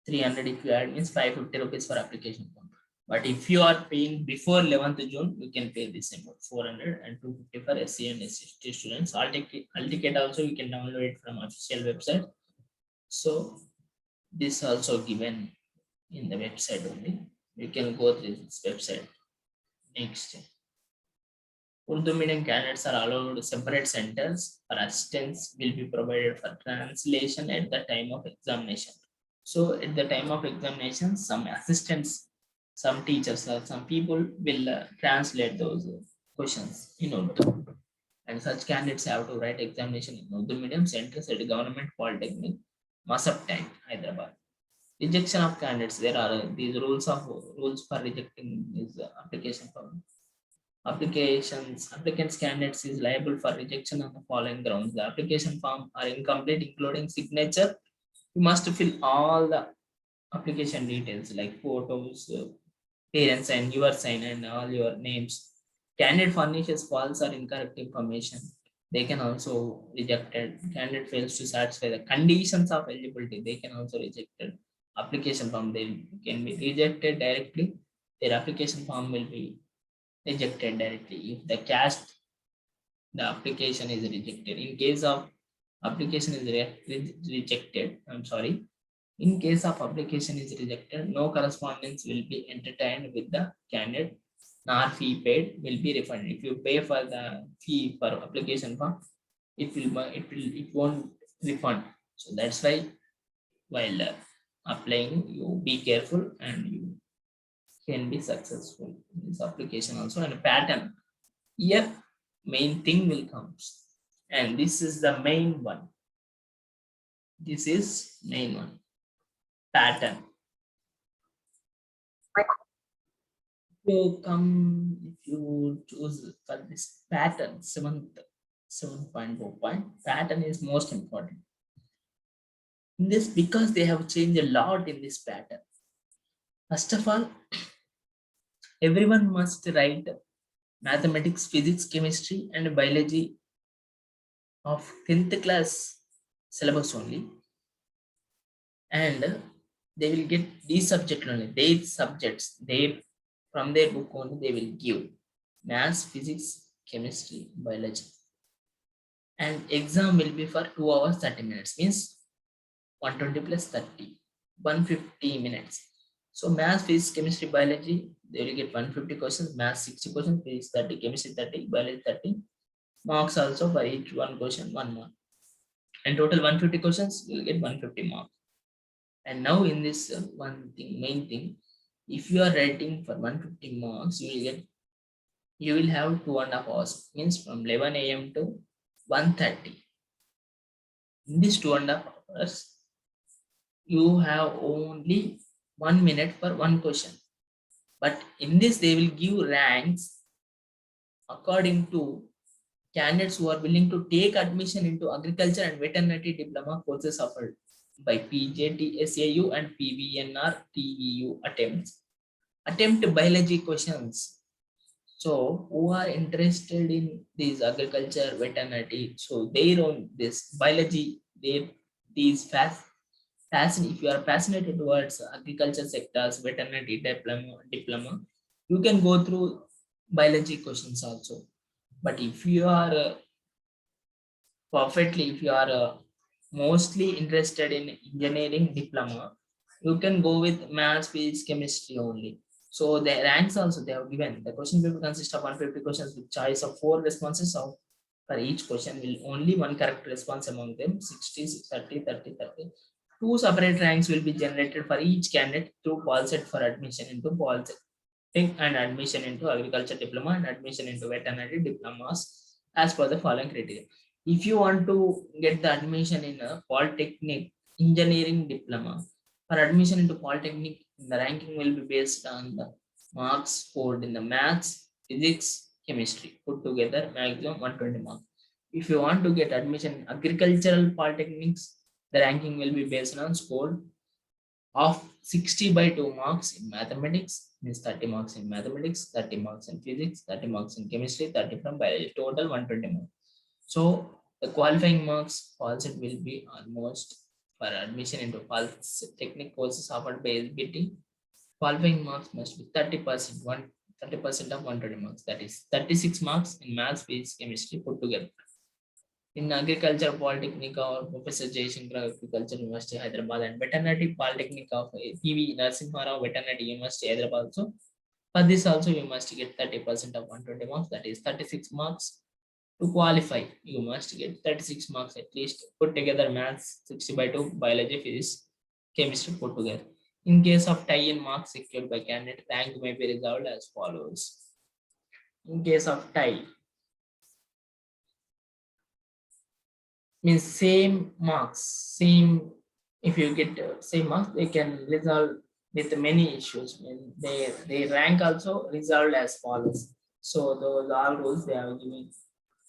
300 if you add means 550 rupees for application form. But if you are paying before 11th June, you can pay this amount 400 and 250 for SC and ST students. All ticket also you can download it from official website. So this also given in the website only. You can go through this website. Next, Urdu medium candidates are allowed separate centers for assistance will be provided for translation at the time of examination. So at the time of examination, some assistants, some teachers or some people will translate those questions in Urdu. And such candidates have to write examination in Urdu medium centers at government polytechnic, Masab Tank, Hyderabad. Rejection of candidates. There are these rules for rejecting is application form. Applicants candidates is liable for rejection on the following grounds. The application form are incomplete, including signature. You must fill all the application details like photos, parents sign, your sign, and all your names. Candidate furnishes false or incorrect information, they can also rejected. Candidate fails to satisfy the conditions of eligibility, they can also rejected. Application form, they can be rejected directly. Their application form will be rejected directly if the the application is rejected. In case of application is rejected, I'm sorry, in case of application is rejected, no correspondence will be entertained with the candidate, nor fee paid will be refunded. If you pay for the fee for application form, it won't refund. So that's why while applying, you be careful and you can be successful in this application also. And a pattern here, main thing will come, and this is the main one. This is main one, pattern. You come, if you choose for this pattern, 7.4 point pattern is most important in this, because they have changed a lot in this pattern. First of all, everyone must write mathematics, physics, chemistry, and biology of 10th class syllabus only, and they will get these subjects only. These subjects, they from their book only they will give maths, physics, chemistry, biology, and exam will be for 2 hours 30 minutes, means 120 plus 30, 150 minutes. So maths, physics, chemistry, biology, they will get 150 questions, maths 60 questions, physics 30, chemistry 30, biology 30. Marks also for each one question 1 mark, and total 150 questions, you will get 150 marks. And now in this one thing, main thing, if you are writing for 150 marks, you will have 2.5 hours, means from 11 a.m. to 1:30. In this 2.5 hours, you have only 1 minute for one question. But in this, they will give ranks according to candidates who are willing to take admission into agriculture and veterinary diploma courses offered by PJT, SAU, and PVNR TVU attempt biology questions. So who are interested in these agriculture, veterinary, so they own this biology, these fashion. If you are passionate towards agriculture sectors, veterinary diploma, you can go through biology questions also. But if you are if you are mostly interested in engineering diploma, you can go with maths, physics, chemistry only. So the ranks also they have given. The question paper consists of 150 questions with choice of 4 responses. Of for each question will only one correct response among them, 60, 30, 30, 30. 2 separate ranks will be generated for each candidate through POLSET for admission into POLSET and admission into agriculture diploma and admission into veterinary diplomas as per the following criteria. If you want to get the admission in a polytechnic engineering diploma, for admission into polytechnic, the ranking will be based on the marks scored in the maths, physics, chemistry. Put together maximum 120 marks. If you want to get admission in agricultural polytechnics, the ranking will be based on score of 60 by 2 marks in mathematics, means 30 marks in mathematics, 30 marks in physics, 30 marks in chemistry, 30 from biology, total 120 marks. So the qualifying marks also will be almost for admission into polytechnic courses offered by SBT. Qualifying marks must be 30%, 30% of 120 marks. That is 36 marks in maths, physics, chemistry put together. In Agriculture Polytechnic or Professor Jaishankar Agriculture University Hyderabad and Veterinary Polytechnic of PV Narasimha Rao Veterinary University Hyderabad. So for this also you must get 30% of 120 marks, that is 36 marks. To qualify, you must get 36 marks at least. Put together maths 60 by 2, biology, physics, chemistry put together. In case of tie in marks secured by candidate, rank may be resolved as follows. In case of tie, means same marks, same, if you get same marks, they can resolve with many issues. They rank also resolved as follows. So those are rules they are giving.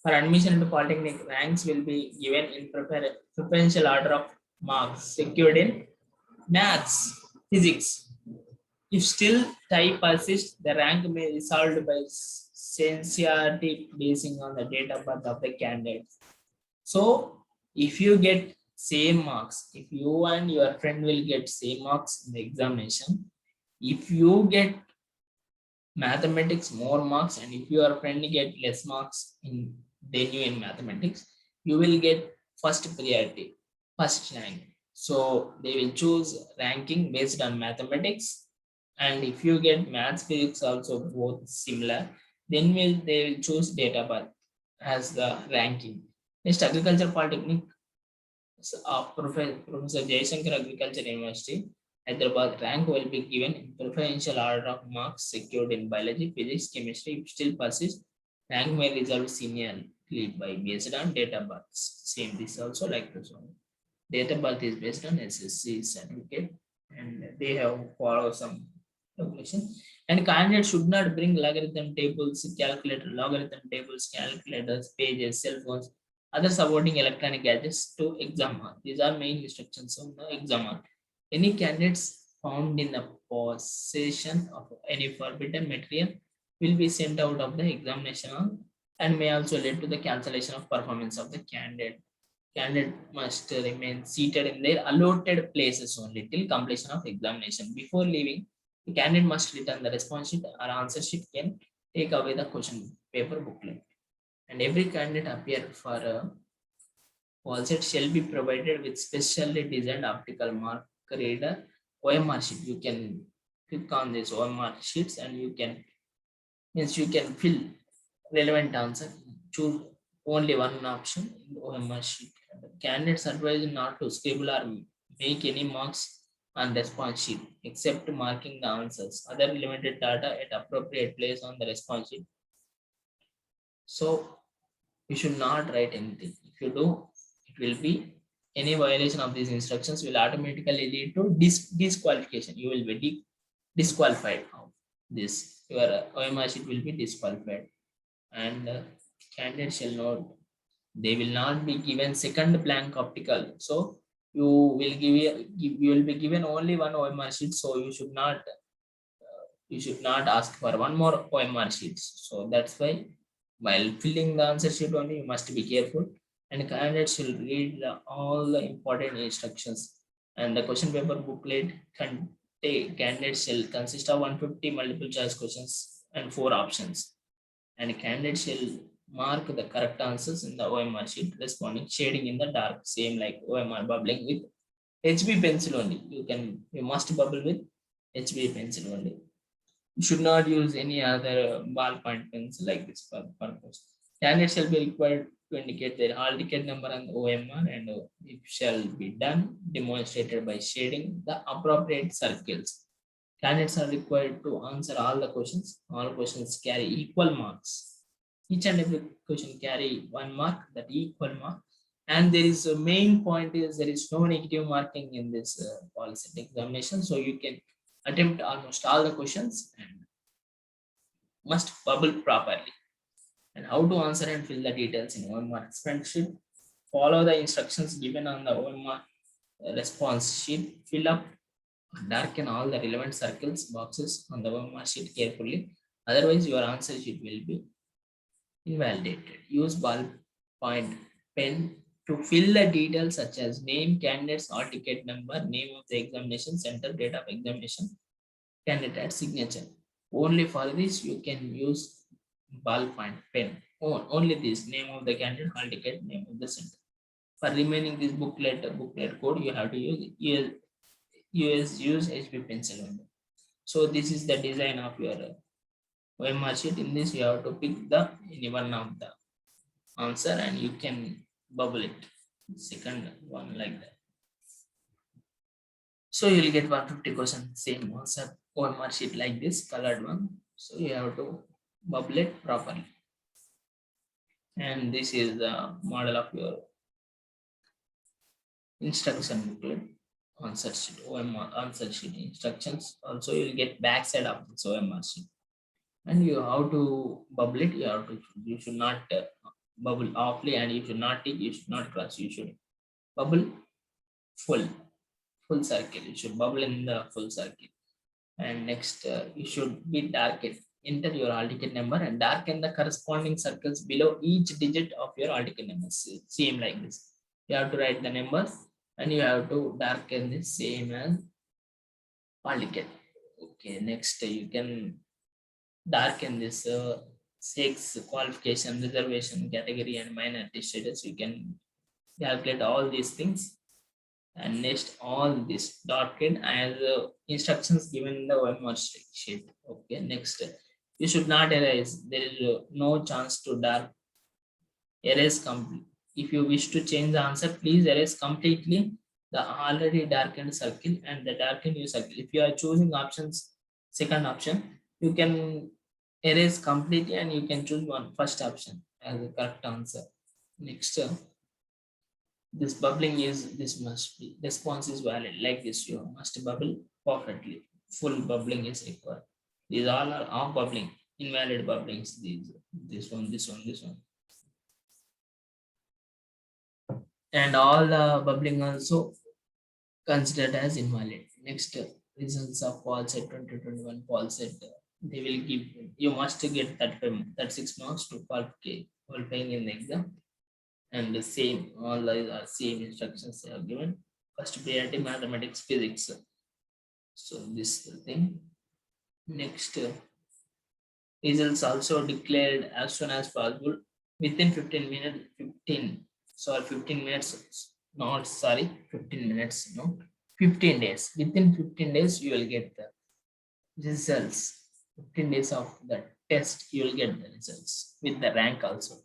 For admission into polytechnic, ranks will be given in preferential order of marks secured in maths, physics. If still tie persists, the rank may be resolved by seniority basing on the date of birth of the candidate. So if you get same marks, if you and your friend will get same marks in the examination, if you get mathematics more marks and if your friend get less marks in than you in mathematics, you will get first priority, first rank. So they will choose ranking based on mathematics, and if you get maths, physics also both similar, then they will choose date of birth as the ranking. Next, Agriculture Polytechnic of Professor Jaishankar Agriculture University, Hyderabad, rank will be given in preferential order of marks secured in biology, physics, chemistry. If still persists, rank may resolve seniorly by based on date of birth. Same this also like this one. Date of birth is based on SSC certificate, and they have followed some calculation. And candidates should not bring logarithm tables, calculator, logarithm tables, calculators, pages, cell phones, other supporting electronic gadgets to exam hall. These are main instructions of the exam hall. Any candidates found in the possession of any forbidden material will be sent out of the examination hall and may also lead to the cancellation of performance of the candidate. Candidate must remain seated in their allotted places only till completion of examination. Before leaving, the candidate must return the response sheet or answer sheet can take away the question paper booklet. And every candidate appear for a website shall be provided with specially designed optical mark reader OMR sheet. You can click on this OMR sheets and you can fill relevant answer. Choose only one option in the OMR sheet. Candidates advised not to scribble or make any marks on response sheet except marking the answers. Other limited data at appropriate place on the response sheet. So you should not write anything. If you do, it will be any violation of these instructions will automatically lead to disqualification. You will be disqualified of this. Your OMR sheet will be disqualified, and candidate shall not. They will not be given second blank optical. So you will be given only one OMR sheet. So you should not ask for one more OMR sheets. So that's why while filling the answer sheet only, you must be careful, and candidates should read all the important instructions. And the question paper booklet candidates shall consist of 150 multiple choice questions and 4 options. And candidates shall mark the correct answers in the OMR sheet, responding shading in the dark, same like OMR bubbling with HB pencil only. You must bubble with HB pencil only. You should not use any other ballpoint pencil like this purpose. Candidates shall be required to indicate their hall ticket number on the OMR, and it shall be done demonstrated by shading the appropriate circles. Candidates are required to answer all the questions. All questions carry equal marks. Each and every question carry 1 mark, that equal mark. And there is a main point is there is no negative marking in this policy examination. So you can attempt almost all the questions and must bubble properly. And how to answer and fill the details in OMR spreadsheet. Follow the instructions given on the OMR response sheet. Fill up, darken all the relevant circles, boxes on the OMR sheet carefully. Otherwise, your answer sheet will be invalidated. Use ballpoint pen to fill the details such as name, candidates, hall ticket number, name of the examination center, date of examination, candidate signature. Only for this you can use ballpoint pen. Only this name of the candidate, hall ticket, name of the center. For remaining this booklet code, you have to use HB pencil only. So this is the design of your OMR sheet. In this, you have to pick the any one of the answer and you can bubble it. Second one like that. So you'll get 150 questions, same answer, OMR sheet like this, colored one. So you have to bubble it properly. And this is the model of your instruction booklet, answer sheet, OMR answer sheet instructions. Also, you'll get backside of this OMR sheet. And you have to bubble it. You should not bubble offly, and you should not tick. You should not cross. You should bubble full circle. You should bubble in the full circle. And next, you should be darkened. Enter your hall ticket number and darken the corresponding circles below each digit of your hall ticket number. Same like this. You have to write the numbers and you have to darken the same as hall ticket. Okay, next you can darken this sex, qualification, reservation, category, and minority status. You can calculate all these things. And next, all this darken as instructions given in the OMR sheet. Okay, next, you should not erase. There is no chance to erase complete. If you wish to change the answer, please erase completely the already darkened circle and the darkened new circle. If you are choosing options, second option, you can erase completely and you can choose one first option as the correct answer. Next, this bubbling is, this must be, response is valid like this. You must bubble perfectly. Full bubbling is required. These all are off bubbling, invalid bubblings. This one, this one, this one. And all the bubbling also considered as invalid. Next, results of Paul set 2021 Paul set. They will give, you must get 36 marks to qualifying in the exam. And the same, all the same instructions they are given. First priority mathematics, physics. So this thing. Next, results also declared as soon as possible within 15 minutes. 15 minutes. Not sorry, 15 minutes. No, 15 days. Within 15 days, you will get the results. 15 days of the test, you will get the results with the rank also.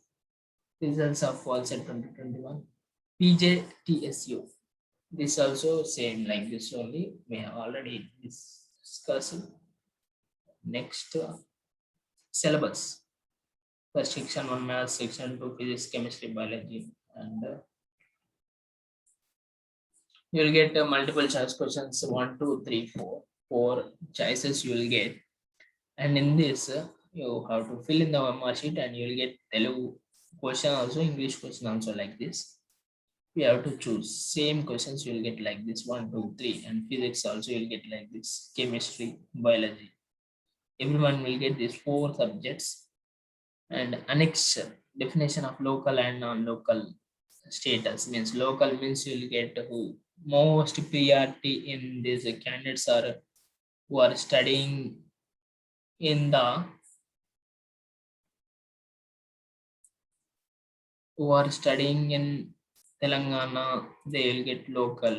Results of fall set 2021 PJTSU. This also same like this only. We have already discussed. Next, syllabus. First section 1 maths, section 2 physics, chemistry, biology, and you will get multiple choice questions 1, 2, 3, 4. 4 choices you will get, and in this you have to fill in the OMR sheet and you will get Telugu question also, English question also like this. You have to choose same questions you will get like this 1, 2, 3, and physics also you will get like this, chemistry, biology. Everyone will get these 4 subjects. And annexure, definition of local and non-local status means local means you will get who most priority in these candidates are who are studying in the Telangana, they will get local.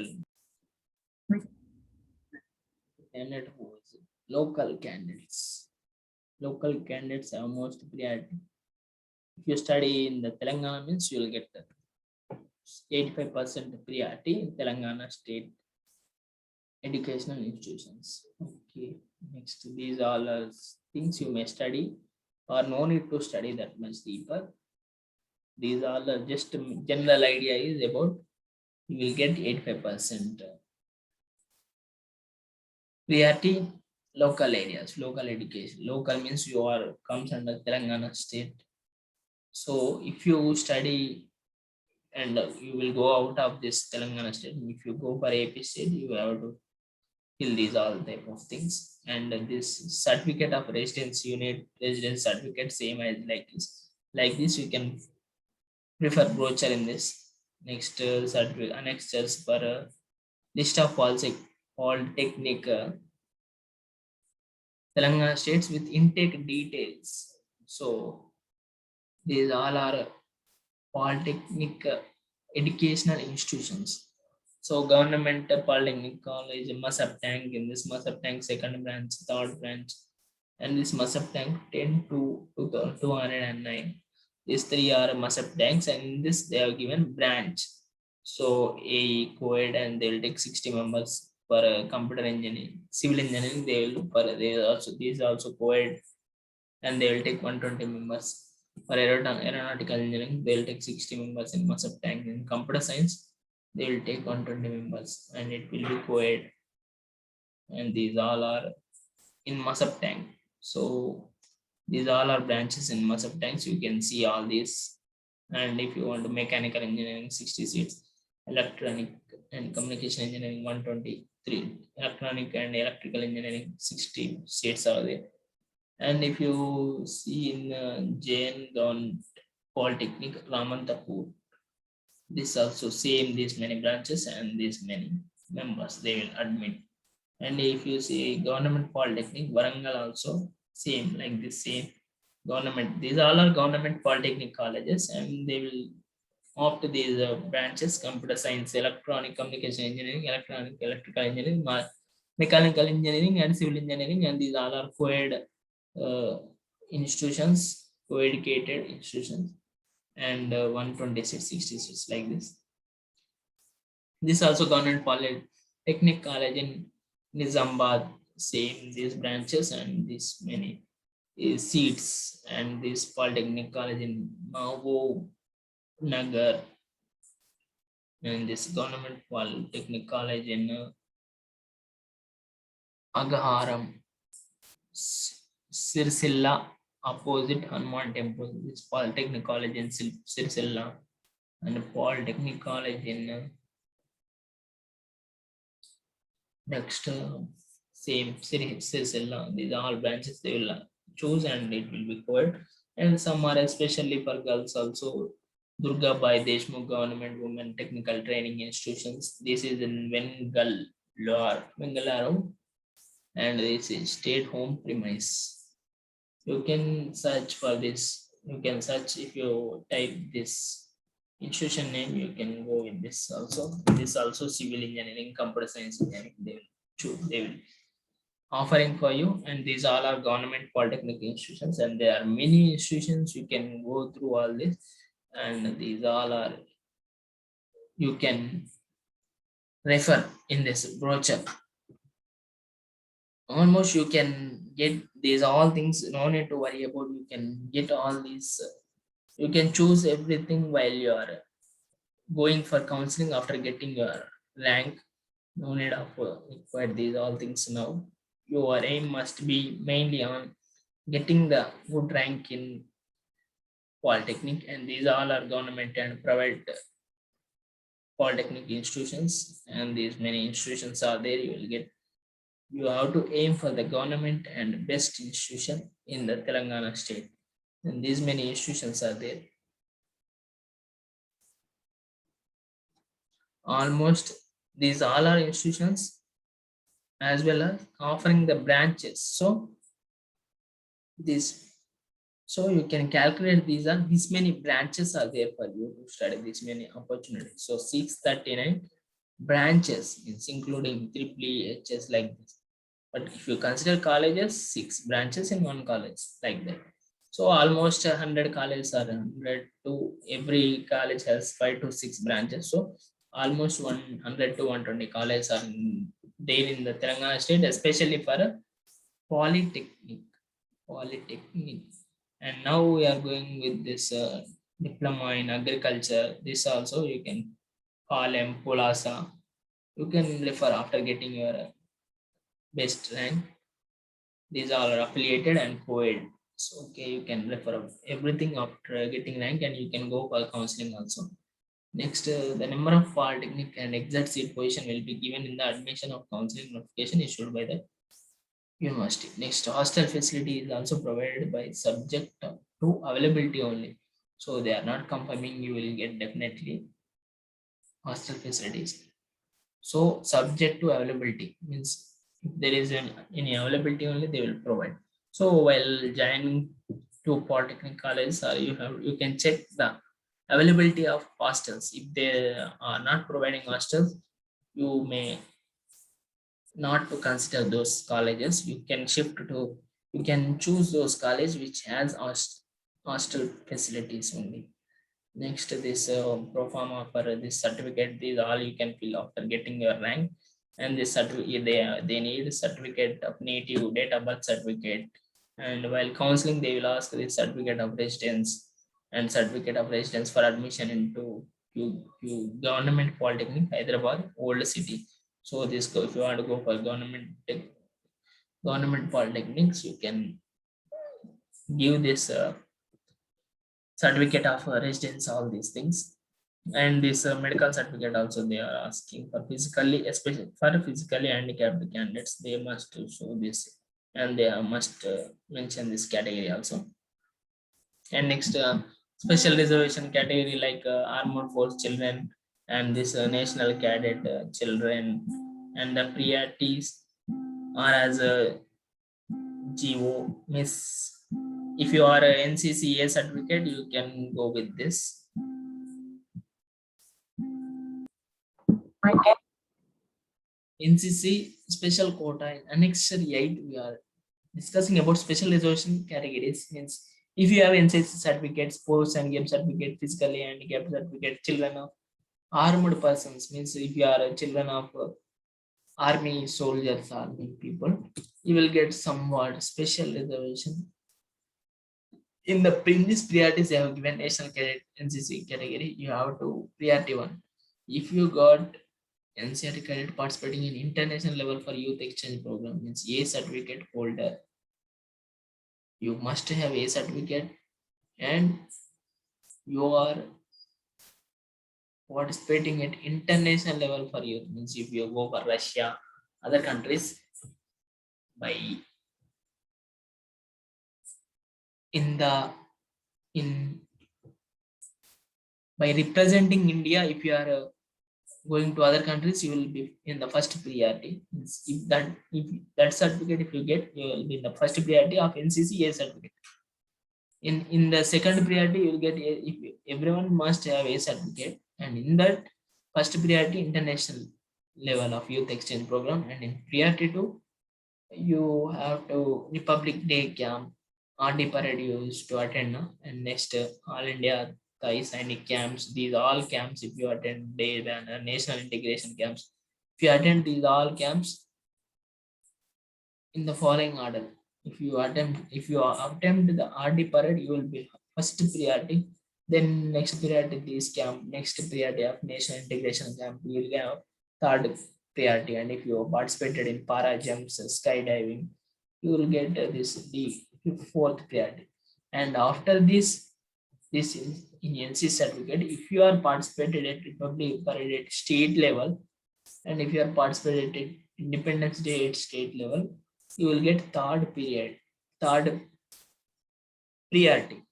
Candidate who is local candidates. Local candidates have most priority. If you study in the Telangana means you will get the 85% priority in Telangana state educational institutions. Okay, next, these all are things you may study or no need to study that much deeper. These all are just general idea is about you will get 85% priority local areas, local education. Local means you are comes under Telangana state So if you study and you will go out of this Telangana state, if you go for AP state, you have to fill these all type of things. And this certificate of residence, you need residence certificate same as like this. Like this you can prefer brochure in this. Next certificate annexures for list of polytechnic Telangana states with intake details. So these all are polytechnic educational institutions. So government polytechnic college, Masab Tank, in this Masab Tank second branch, third branch, and this Masab Tank 10 to 209. These three are Masab Tanks, and in this they have given branch. So a co-ed, and they will take 60 members for computer engineering, civil engineering. They will for they also these are also co-ed, and they will take 120 members. For aeronautical engineering, they will take 60 members in Masab Tank. In computer science, they will take 120 members, and it will be co-ed. And these all are in Masab Tank. So these all are branches in Masab Tanks. You can see all these. And if you want to mechanical engineering, 60 seats, electronic and communication engineering, 123, electronic and electrical engineering, 60 seats are there. And if you see in Jain Government Polytechnic, Ramantapur, this also same, these many branches and these many members they will admit. And if you see Government Polytechnic, Warangal, also same, like this same government. These all are government polytechnic colleges, and they will opt these branches: computer science, electronic communication engineering, electronic electrical engineering, mechanical engineering, and civil engineering. And these all are co-ed institutions, co-educated institutions. And 126, 66 like this. This also government polytechnic college in Nizamabad, same these branches and these many seats. And this polytechnic college in Mahbub Nagar, and this government polytechnic college in Agaharam, Sirsilla, opposite Hanuman temple. This polytechnic college in Sirsilla, and a polytechnic college in next same Sirsilla. These are all branches they will choose, and it will be co-ed. And some are especially for girls also. Durga Bai Deshmukh Government Women Technical Training Institutions. This is in Bengaluru, and this is state home premise. You can search for this. You can search if you type this institution name. You can go with this also. This also civil engineering, computer science engineering. They will choose. They will offering for you. And these all are government polytechnic institutions, and there are many institutions. You can go through all this, and these all are you can refer in this brochure. Almost you can get these all things, no need to worry about. You can get all these, you can choose everything while you are going for counseling after getting your rank. No need of require these all things now. Your aim must be mainly on getting the good rank in polytechnic. And these all are government and private polytechnic institutions, and these many institutions are there. You will get, you have to aim for the government and best institution in the Telangana state. And these many institutions are there. Almost these all are institutions, as well as offering the branches. So this, so you can calculate these are, this many branches are there for you to study, this many opportunities. So 639 branches is including triple HS like this. But if you consider colleges, 6 branches in one college like that. So almost 100 colleges are 100 to, every college has 5 to 6 branches. So almost 100 to 120 colleges are there in the Telangana state, especially for a polytechnic. And now we are going with this diploma in agriculture. This also you can call them Pulasa. You can refer after getting your best rank. These are affiliated and co-ed So, okay, you can refer everything after getting rank, and you can go for counseling also. Next, the number of polytechnic and exact seat position will be given in the admission of counseling notification issued by the university. Next, hostel facility is also provided by subject to availability only. So they are not confirming you will get definitely hostel facilities. So subject to availability means if there is any availability only they will provide. So while joining to polytechnic college, you can check the availability of hostels. If they are not providing hostels, you may not to consider those colleges. You can shift to, you can choose those college which has hostel facilities only. Next, this pro forma for this certificate, these all you can fill after getting your rank. And this certificate, they need a certificate of native date of birth certificate. And while counseling, they will ask the certificate of residence and certificate of residence for admission into government polytechnic Hyderabad old city. So this if you want to go for government polytechnics, you can give this certificate of residence, all these things. And this medical certificate also they are asking for physically, especially for physically handicapped candidates, they must show this, and they must mention this category also. And next, special reservation category like armed force children and this national cadet children, and the priorities are as a GO miss. If you are a NCCA certificate, you can go with this. NCC special quota in Annex 8, we are discussing about special reservation categories. Means if you have NCC certificate, sports and game certificate, physically handicapped certificate, children of armed persons, means if you are children of army soldiers, army people, you will get somewhat special reservation. In the previous priorities, they have given national cadet NCC category, you have to priority one. If you got NCRT cadet participating in international level for youth exchange program, means A certificate holder, you must have A certificate, and you are participating at international level for youth, means if you go for Russia, other countries, by in the in by representing India, if you are going to other countries, you will be in the first priority. If that certificate, if you get, you will be in the first priority of NCCA certificate. In the second priority, you will get if everyone must have a certificate, and in that first priority international level of youth exchange program, and in priority 2 you have to Republic Day camp, RD parade you used to attend, no? And next, All India Thai Sainik camps. These all camps, if you attend, day and national integration camps, if you attend these all camps in the following order, if you attempt the RD parade, you will be first priority. Then next priority this camp, next priority of national integration camp, you will have third priority. And if you participated in para jumps, skydiving, you will get this the fourth priority. And after this in NC certificate, if you are participated at Republic Parade at state level, and if you are participated at Independence Day at state level, you will get third priority.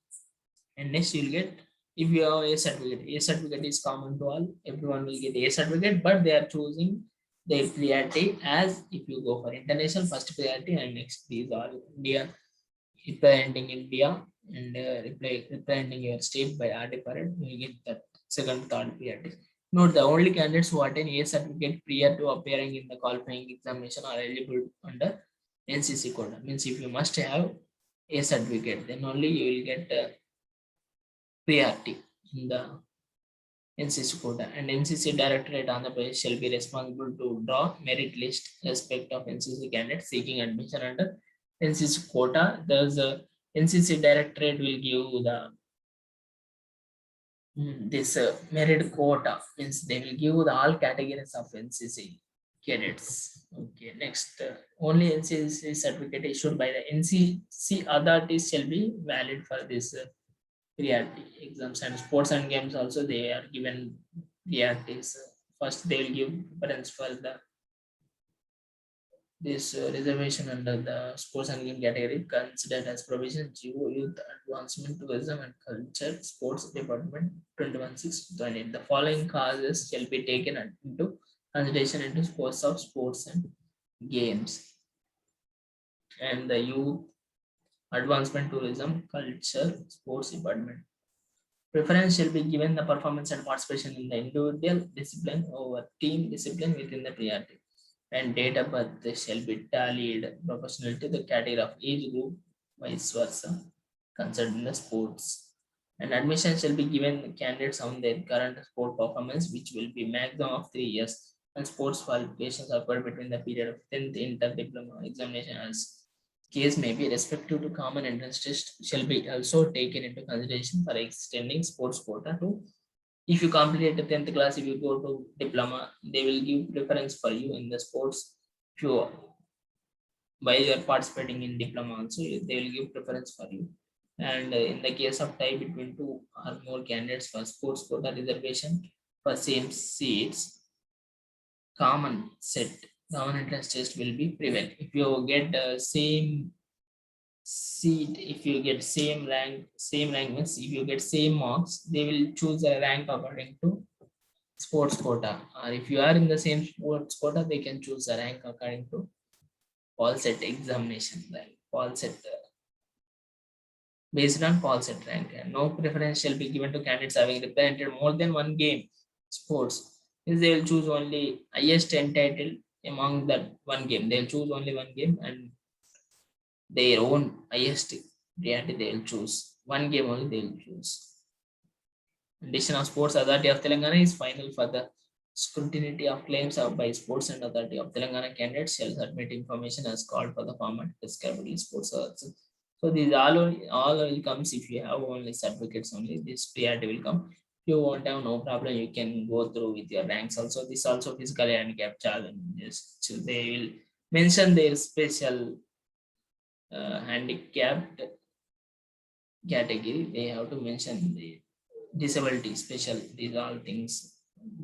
And next you will get, if you have A certificate is common to all, everyone will get A certificate, but they are choosing their priority as if you go for international first priority, and next these are India, representing India, and representing your state by RD parade, you will get that second, third priority. Note, the only candidates who attain A certificate prior to appearing in the qualifying examination are eligible under NCC quota. Means if you must have A certificate, then only you will get priority in the NCC quota. And NCC Directorate Andhra Pradesh shall be responsible to draw merit list respect of NCC candidates seeking admission under NCC quota. There's a NCC Directorate will give the this merit quota, means they will give the all categories of NCC cadets. Okay, next, only NCC certificate issued by the NCC authorities shall be valid for this priority exams, and sports and games also they are given priorities. First, they will give preference for this reservation under the sports and game category considered as provision Youth Advancement Tourism and Culture Sports Department 21/6/20. The following causes shall be taken into consideration into sports of sports and games, and the Youth Advancement Tourism Culture Sports Department. Preference shall be given the performance and participation in the individual discipline over team discipline within the priority, and date of birth shall be tallied proportional to the category of age group, vice versa, concerned in the sports. And admission shall be given the candidates on their current sport performance, which will be maximum of 3 years, and sports qualifications occurred between the period of 10th inter diploma examination as case may be respective to common entrance test shall be also taken into consideration for extending sports quota to, if you complete the 10th class, if you go to diploma, they will give preference for you in the sports. If you by your participating in diploma also, they will give preference for you. And in the case of tie between two or more candidates for sports quota reservation for same seats, common set common entrance test will be prevail. If you get the same seat, if you get same rank means if you get same marks, they will choose a rank according to sports quota, or if you are in the same sports quota, they can choose a rank according to Paul set examination rank, Paul set based on Paul set rank, and no preference shall be given to candidates having represented more than one game sports. Means they will choose only highest entitled among that one game. They'll choose only one game and their own highest priority they will choose. One game only they will choose. Addition of Sports Authority of Telangana is final for the scrutiny of claims by Sports and Authority of Telangana candidates shall submit information as called for the format described in sports. So these all will comes if you have only certificates only. This priority will come. If you won't have no problem, you can go through with your ranks also. This also physical handicap challenges. So they will mention their special handicapped category. They have to mention the disability special, these all things,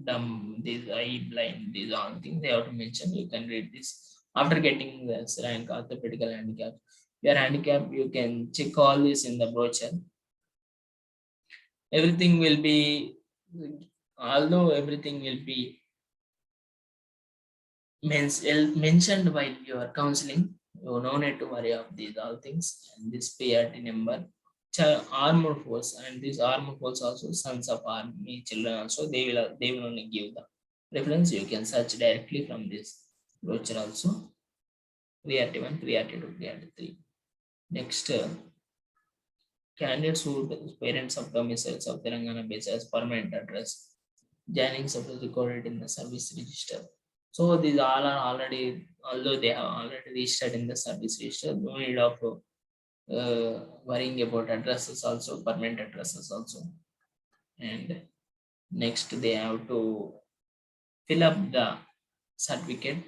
dumb, these eye blind, these all things they have to mention. You can read this after getting this rank orthopedical handicap. Your handicap, you can check all this in the brochure. Everything will be, although everything will be mentioned while you are counseling, you no need to worry of these all things. And this priority number, armed force, and these armed force also sons of army children also, they will only give the reference. You can search directly from this brochure also. Priority 1, priority 2, priority 3. Next, candidates who parents of domiciles of Telangana based as permanent address, joining suppose recorded in the service register. So these all are already, although they have already registered in the service register, no need of worrying about addresses also, permanent addresses also. And next, they have to fill up the certificate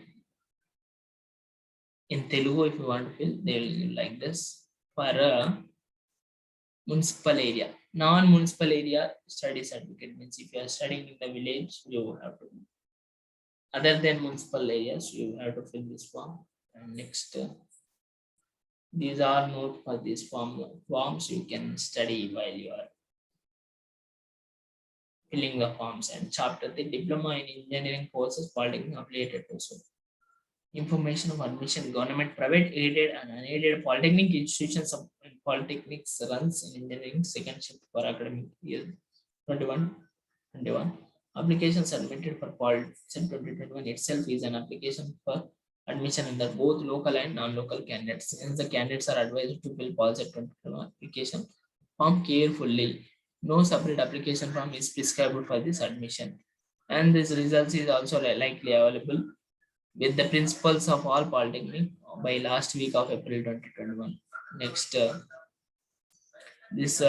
in Telugu. If you want to fill, they will like this. For a municipal area, non-municipal area study certificate means if you are studying in the village, you have to, other than municipal areas, you have to fill this form. And next, these are note for these forms you can study while you are filling the forms. And chapter the diploma in engineering courses polytechnic affiliated to. So information of admission, government, private, aided and unaided polytechnic institutions of polytechnics runs in engineering second shift for academic year 21/21. Application submitted for Polytechnic 2021 itself is an application for admission under both local and non-local candidates. Hence, the candidates are advised to fill Polytechnic 2021 application form carefully. No separate application form is prescribed for this admission, and this results is also likely available with the principals of all polytechnic by last week of April 2021. Next, this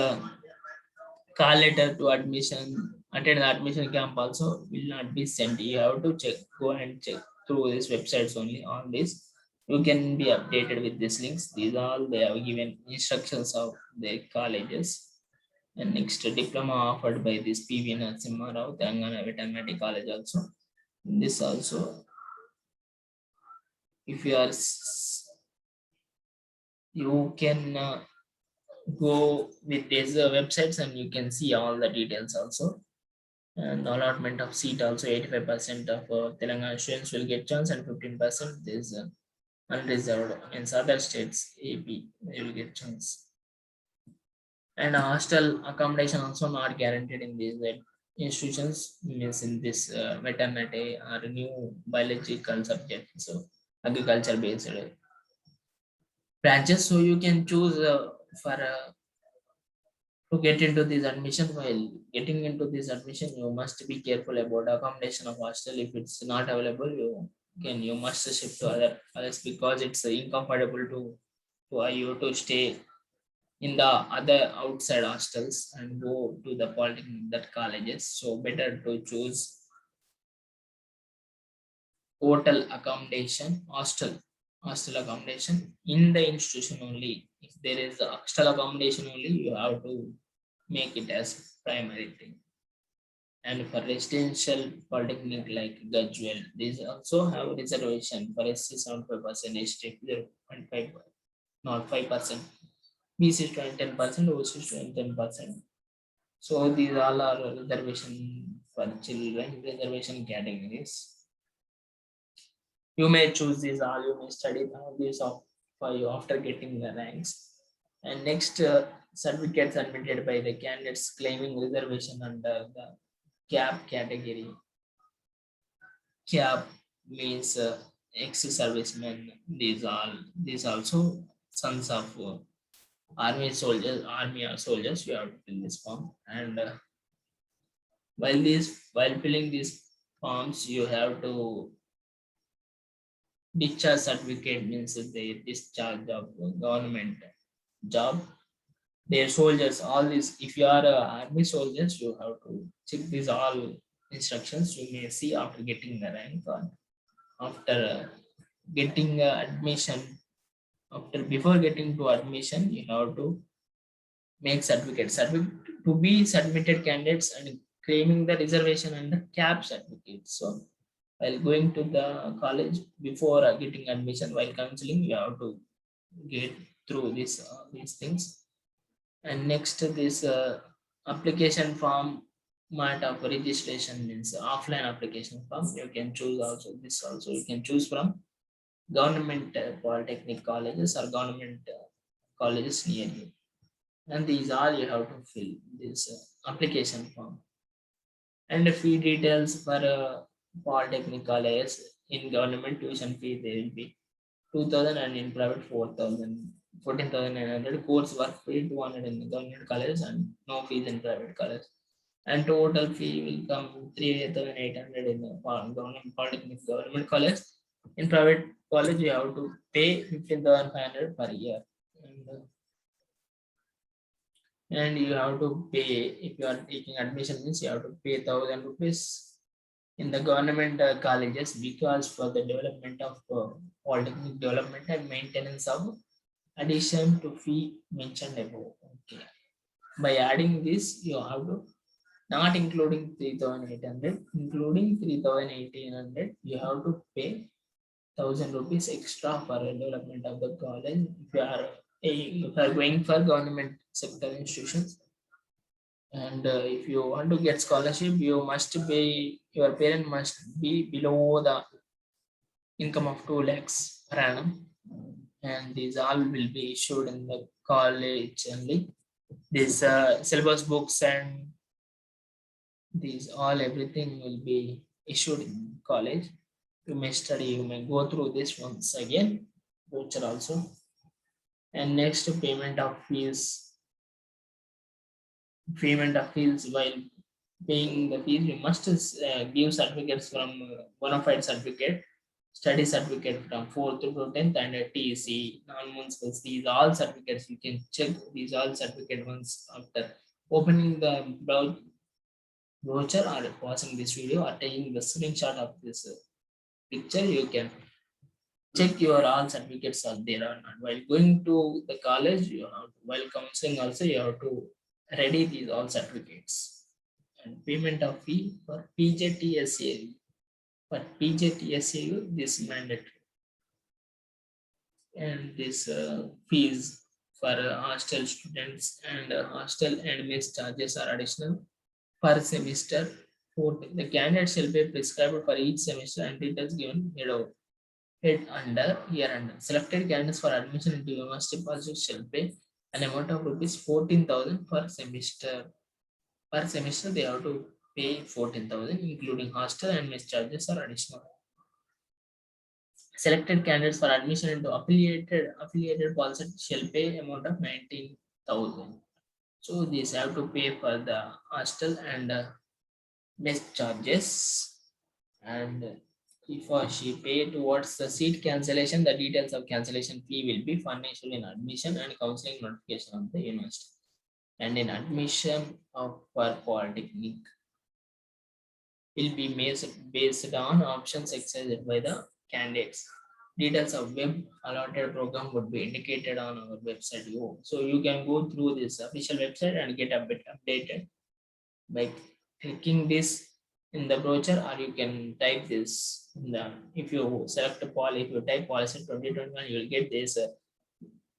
call letter to admission, attend the admission camp also will not be sent. You have to check, go and check through these websites only. On this, you can be updated with these links. These all they have given instructions of their colleges. And next, diploma offered by this PV Narasimha Rao Telangana Veterinary College also. This also, if you are, you can go with these websites and you can see all the details also. And allotment of seat also, 85% of Telangana students will get chance and 15% is unreserved. In other states, AP, they will get chance. And hostel accommodation also not guaranteed in these institutions, means in this veterinary or new biological subject, so agriculture based branches. So you can choose for to get into this admission. While getting into this admission, you must be careful about accommodation of hostel. If it's not available, you must shift to others, because it's incomfortable to you to stay in the other outside hostels and go to the polytechnic that colleges. So better to choose hotel accommodation, hostel accommodation in the institution only. If there is a hostel accommodation only, you have to make it as primary thing. And for residential polytechnic like Gajwel, these also have reservation for SC 75%, ST 0.5, not 5%. BC 10%, OC 10%. So these all are reservation for children, reservation categories. You may choose these all, you may study these of for you after getting the ranks. And next, certificates admitted by the candidates claiming reservation under the CAP category. CAP means ex-servicemen. These also sons of army soldiers, army or soldiers. You have to fill this form. And while filling these forms, you have to discharge certificate, means they discharge of government job. Their soldiers, all this. If you are army soldiers, you have to check these all instructions. You may see after getting the rank or after getting admission. After before getting to admission, you have to make certificate to be submitted candidates and claiming the reservation and the CAP certificate. So while going to the college before getting admission, while counseling, you have to get through these things. And next, this application form part of registration, means offline application form. You can choose also this. Also, you can choose from government polytechnic colleges or government colleges near you. And these all you have to fill this application form. And the fee details for polytechnic colleges. In government tuition fee, there will be 2,000, and in private 4,000, 14,900. Course work fee 200 in the government college and no fees in private college. And total fee will come 3,800 in the government polytechnic government college. In private college, you have to pay 15,500 per year. And you have to pay, if you are taking admission, means you have to pay 1,000 rupees in the government colleges, because for the development of polytechnic development and maintenance of addition to fee mentioned above. Okay, by adding this, you have to, not including 3,800, including 3,1,800, you have to pay 1,000 rupees extra for the development of the college. If you are going for government sector institutions. And if you want to get scholarship, you must be, your parent must be below the income of 2 lakhs per annum. And these all will be issued in the college only. These syllabus books and these all, everything will be issued in college. You may study, you may go through this once again, voucher also. And next, payment of fees. While paying the fees, you must give certificates from bona fide certificate, study certificate from 4th to 10th, and a TC, non-municipal. These all certificates, you can check these all certificate once after opening the browser or pausing this video or taking the screenshot of this picture, you can check your all certificates are there or not. While going to the college, you have to, while counseling also you have to ready these all certificates. And payment of fee for PJTSA. For PJTSA, this mandatory. And this fees for hostel students and hostel and meals charges are additional per semester. The candidate shall be prescribed for each semester and details given below. Head under here under selected candidates for admission into university colleges shall pay an amount of rupees 14,000 per semester. Per semester they have to pay 14,000 including hostel and mess charges are additional. Selected candidates for admission into affiliated colleges shall pay amount of 19,000. So these have to pay for the hostel and mess charges, and if or she pay towards the seat cancellation, the details of cancellation fee will be furnished in admission and counseling notification of the university. And in admission of for polytechnic will be based on options exercised by the candidates. Details of web allotted program would be indicated on our website. So you can go through this official website and get a bit updated by clicking this in the brochure, or you can type this in the, if you select a poly, if you type policy 2021, you will get this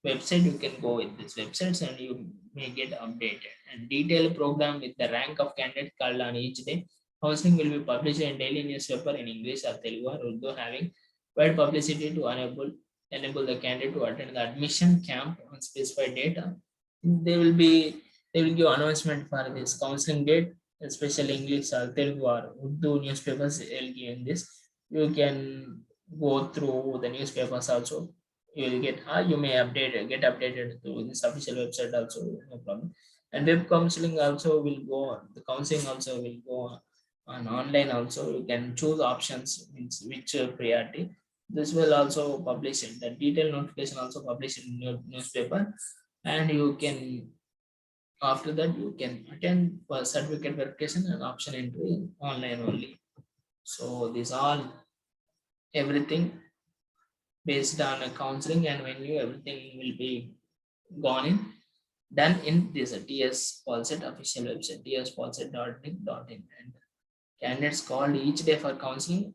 website. You can go with this websites and you may get updated and detailed program with the rank of candidate called on each day. Counseling will be published in daily newspaper in English or Telugu or Urdu, having wide publicity to enable the candidate to attend the admission camp on specified date. They will be they will give announcement for this counseling date, especially English or Telugu or Urdu newspapers will give in this. You can go through the newspapers also. You will get you may get updated through this official website also, no problem. And web counseling also will go on. The counseling also will go on online also. You can choose options means which priority. This will also publish it. The detailed notification also published in your newspaper, and you can after that you can attend for certificate verification and option entry online only. So these all everything based on a counseling and venue, everything will be gone in done in this TS Polset official website, tspolset.nic.in. And candidates called each day for counseling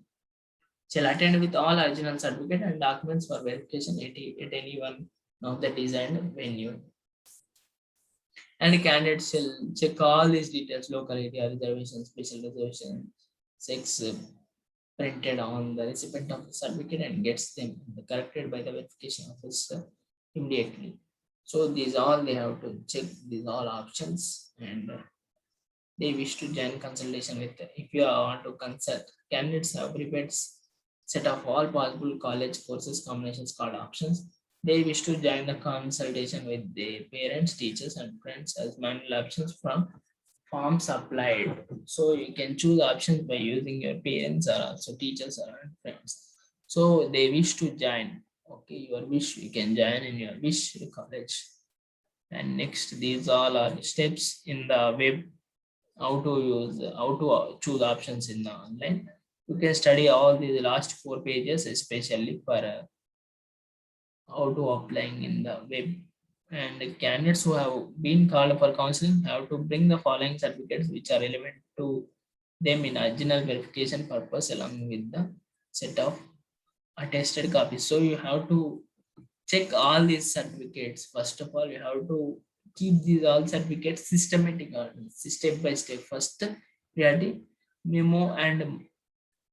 shall attend with all original certificate and documents for verification at any one of the designed venue. And candidates shall check all these details: local area reservation, special reservation, sex, printed on the recipient of the certificate and gets them corrected by the verification officer immediately. So these all they have to check these all options, and they wish to join consultation with. If you want to consult, candidates have prepared set of all possible college courses combinations called options. They wish to join the consultation with their parents, teachers, and friends as manual options from forms applied. So you can choose options by using your parents or also teachers or friends. So they wish to join. Okay, your wish, you can join in your wish college. And next, these all are steps in the web, how to choose options in the online. You can study all the last 4 pages, especially for how to applying in the web. And the candidates who have been called for counseling have to bring the following certificates which are relevant to them in original verification purpose along with the set of attested copies. So you have to check all these certificates. First of all, you have to keep these all certificates systematic or step by step. First, priority memo and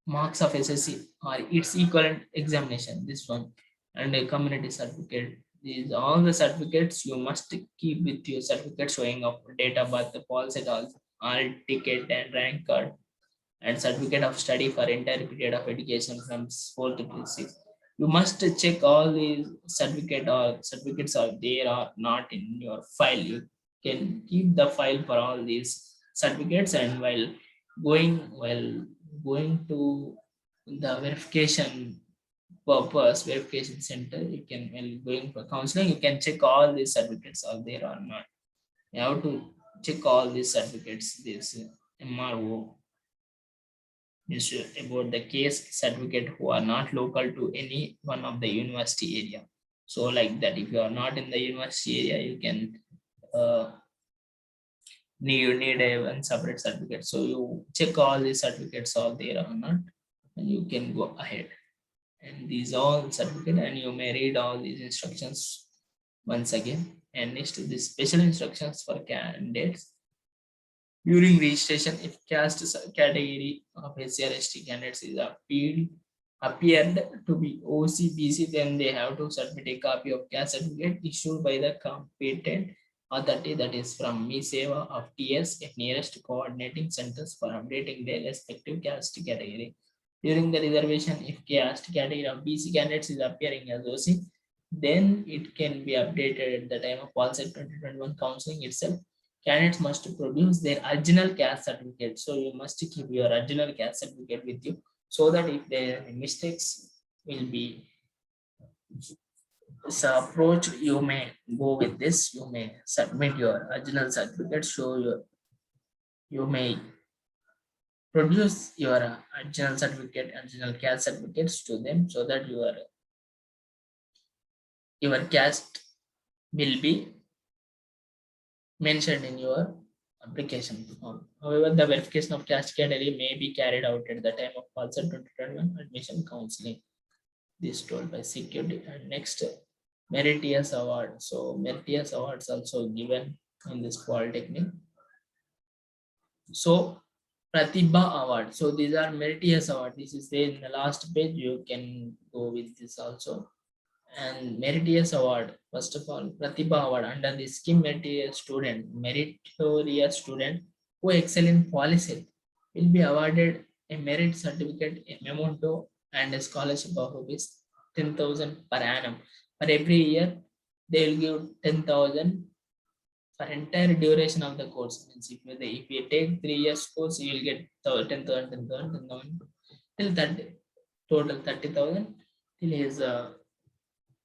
marks of SSC or its equivalent examination. This one, and a community certificate. These all the certificates you must keep with your certificate showing of date of birth, the policy, all ticket and rank card, and certificate of study for entire period of education from 4th to 6th. You must check all these certificates are there or not in your file. You can keep the file for all these certificates, and while going to the verification center, you can, while going for counseling, you can check all these certificates are there or not. You have to check all these certificates, this MRO is about the case certificate who are not local to any one of the university area. So like that, if you are not in the university area, you can you need a one separate certificate. So you check all these certificates are there or not, and you can go ahead. And these all certificate, and you may read all these instructions once again. And next, the special instructions for candidates during registration. If caste category of SCRST candidates is appeared to be OCBC, then they have to submit a copy of caste certificate issued by the competent authority, that is from MISEVA of TS at nearest coordinating centers for updating their respective caste category. During the reservation, if caste category of BC candidates is appearing as OC, then it can be updated at the time of POLSET 2021 counseling itself. Candidates must produce their original caste certificate. So you must keep your original caste certificate with you, so that if there are any mistakes will be approach, you may go with this. You may submit your original certificate. So you may produce your original certificate, original caste certificates to them, so that your caste will be mentioned in your application form. However, the verification of caste category may be carried out at the time of PALSA 2021 admission counseling. This told by security. And next, Meritorious Award. So Meritorious Awards also given in this polytechnic. So Pratibha Award. So these are Meritorious Award. This is there in the last page. You can go with this also. And Meritorious Award. First of all, Pratibha Award under the scheme meritorious student who excel in policy will be awarded a merit certificate, a memento, and a scholarship of rupees 10,000 per annum. For every year, they will give 10,000 for entire duration of the course. Means if you take 3 years course, you will get 10,000, 10,000, 10,000 till 30, total 30,000 till his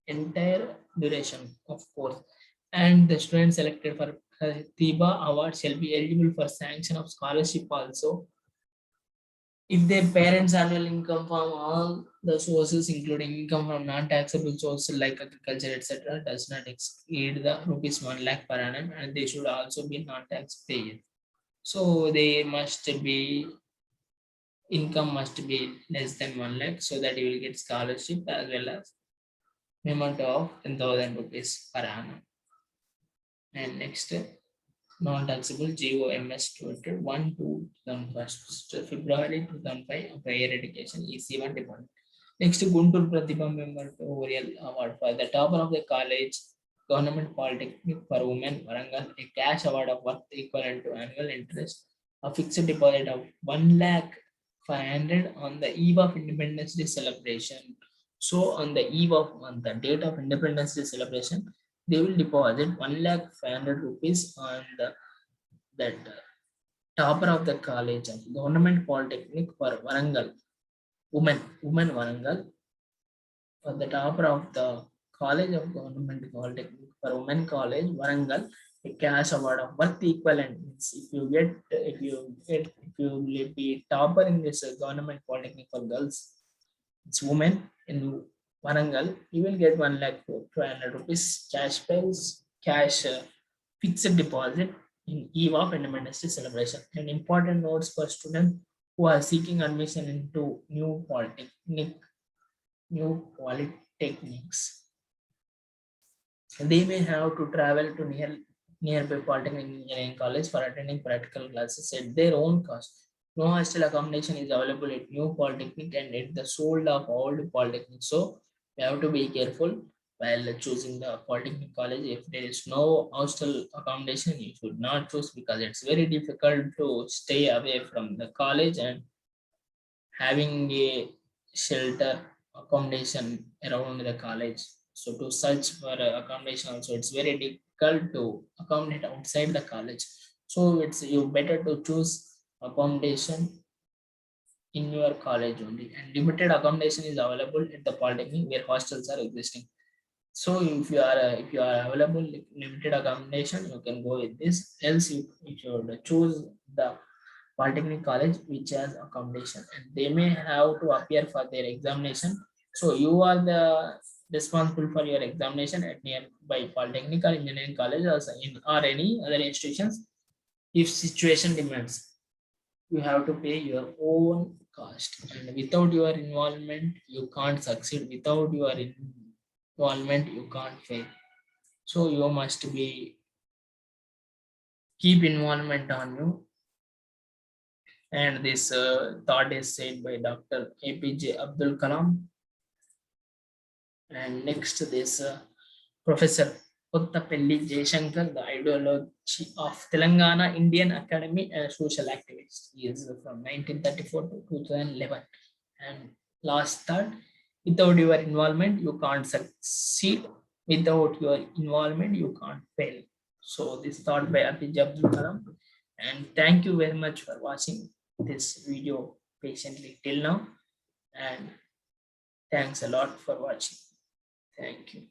entire duration of course. And the student selected for Pratibha Award shall be eligible for sanction of scholarship also if their parents' annual income from all the sources, including income from non-taxable sources like agriculture, etc., does not exceed the rupees 1 lakh per annum, and they should also be non-tax payers. So they must be income must be less than 1 lakh, so that you will get scholarship as well as amount of 10,000 rupees per annum. And next, non-taxable GOMS 21 to 2001, February 2005 of Higher Education EC1 Department. Next, Guntur Pratibha Memorial Award for the topper of the college, Government Polytechnic for Women, Warangal, a cash award of worth equivalent to annual interest, a fixed deposit of 1 lakh 500 on the eve of Independence Day celebration. So on the eve of on the date of Independence Day celebration, they will deposit 1 lakh 500 rupees on the that topper of the college of Government Polytechnic for Warangal, women Warangal, for the topper of the College of Government Polytechnic for Women College Warangal, a cash award of worth equivalent. Means if you will be topper in this Government Polytechnic for girls, it's women in Warangal, you will get 1 lakh 200 rupees cash prize, cash fixed deposit in eve of Independence Day celebration. And important notes for students who are seeking admission into new polytechnics. They may have to travel to nearby polytechnic engineering college for attending practical classes at their own cost. No hostel accommodation is available at new polytechnic and at the sold of old polytechnic. So you have to be careful while choosing the polytechnic college. If there is no hostel accommodation, you should not choose, because it's very difficult to stay away from the college and having a shelter accommodation around the college. So to search for accommodation also, it's very difficult to accommodate outside the college. So it's you better to choose accommodation in your college only, and limited accommodation is available at the polytechnic where hostels are existing. So if you are available limited accommodation, you can go with this. Else you should choose the polytechnic college which has accommodation, and they may have to appear for their examination. So you are the responsible for your examination at nearby polytechnic or engineering college or any other institutions. If situation demands, you have to pay your own cost, and without your involvement you can't succeed. Without your involvement you can't fail. So you must be keep involvement on you. And this thought is said by Dr. APJ Abdul Kalam. And next, this Professor Kottapelli Jayashankar, the ideology of Telangana Indian Academy and social activist. He is from 1934 to 2011. And last thought, without your involvement, you can't succeed. Without your involvement, you can't fail. So this thought by APJ Abdul Kalam. And thank you very much for watching this video patiently till now. And thanks a lot for watching. Thank you.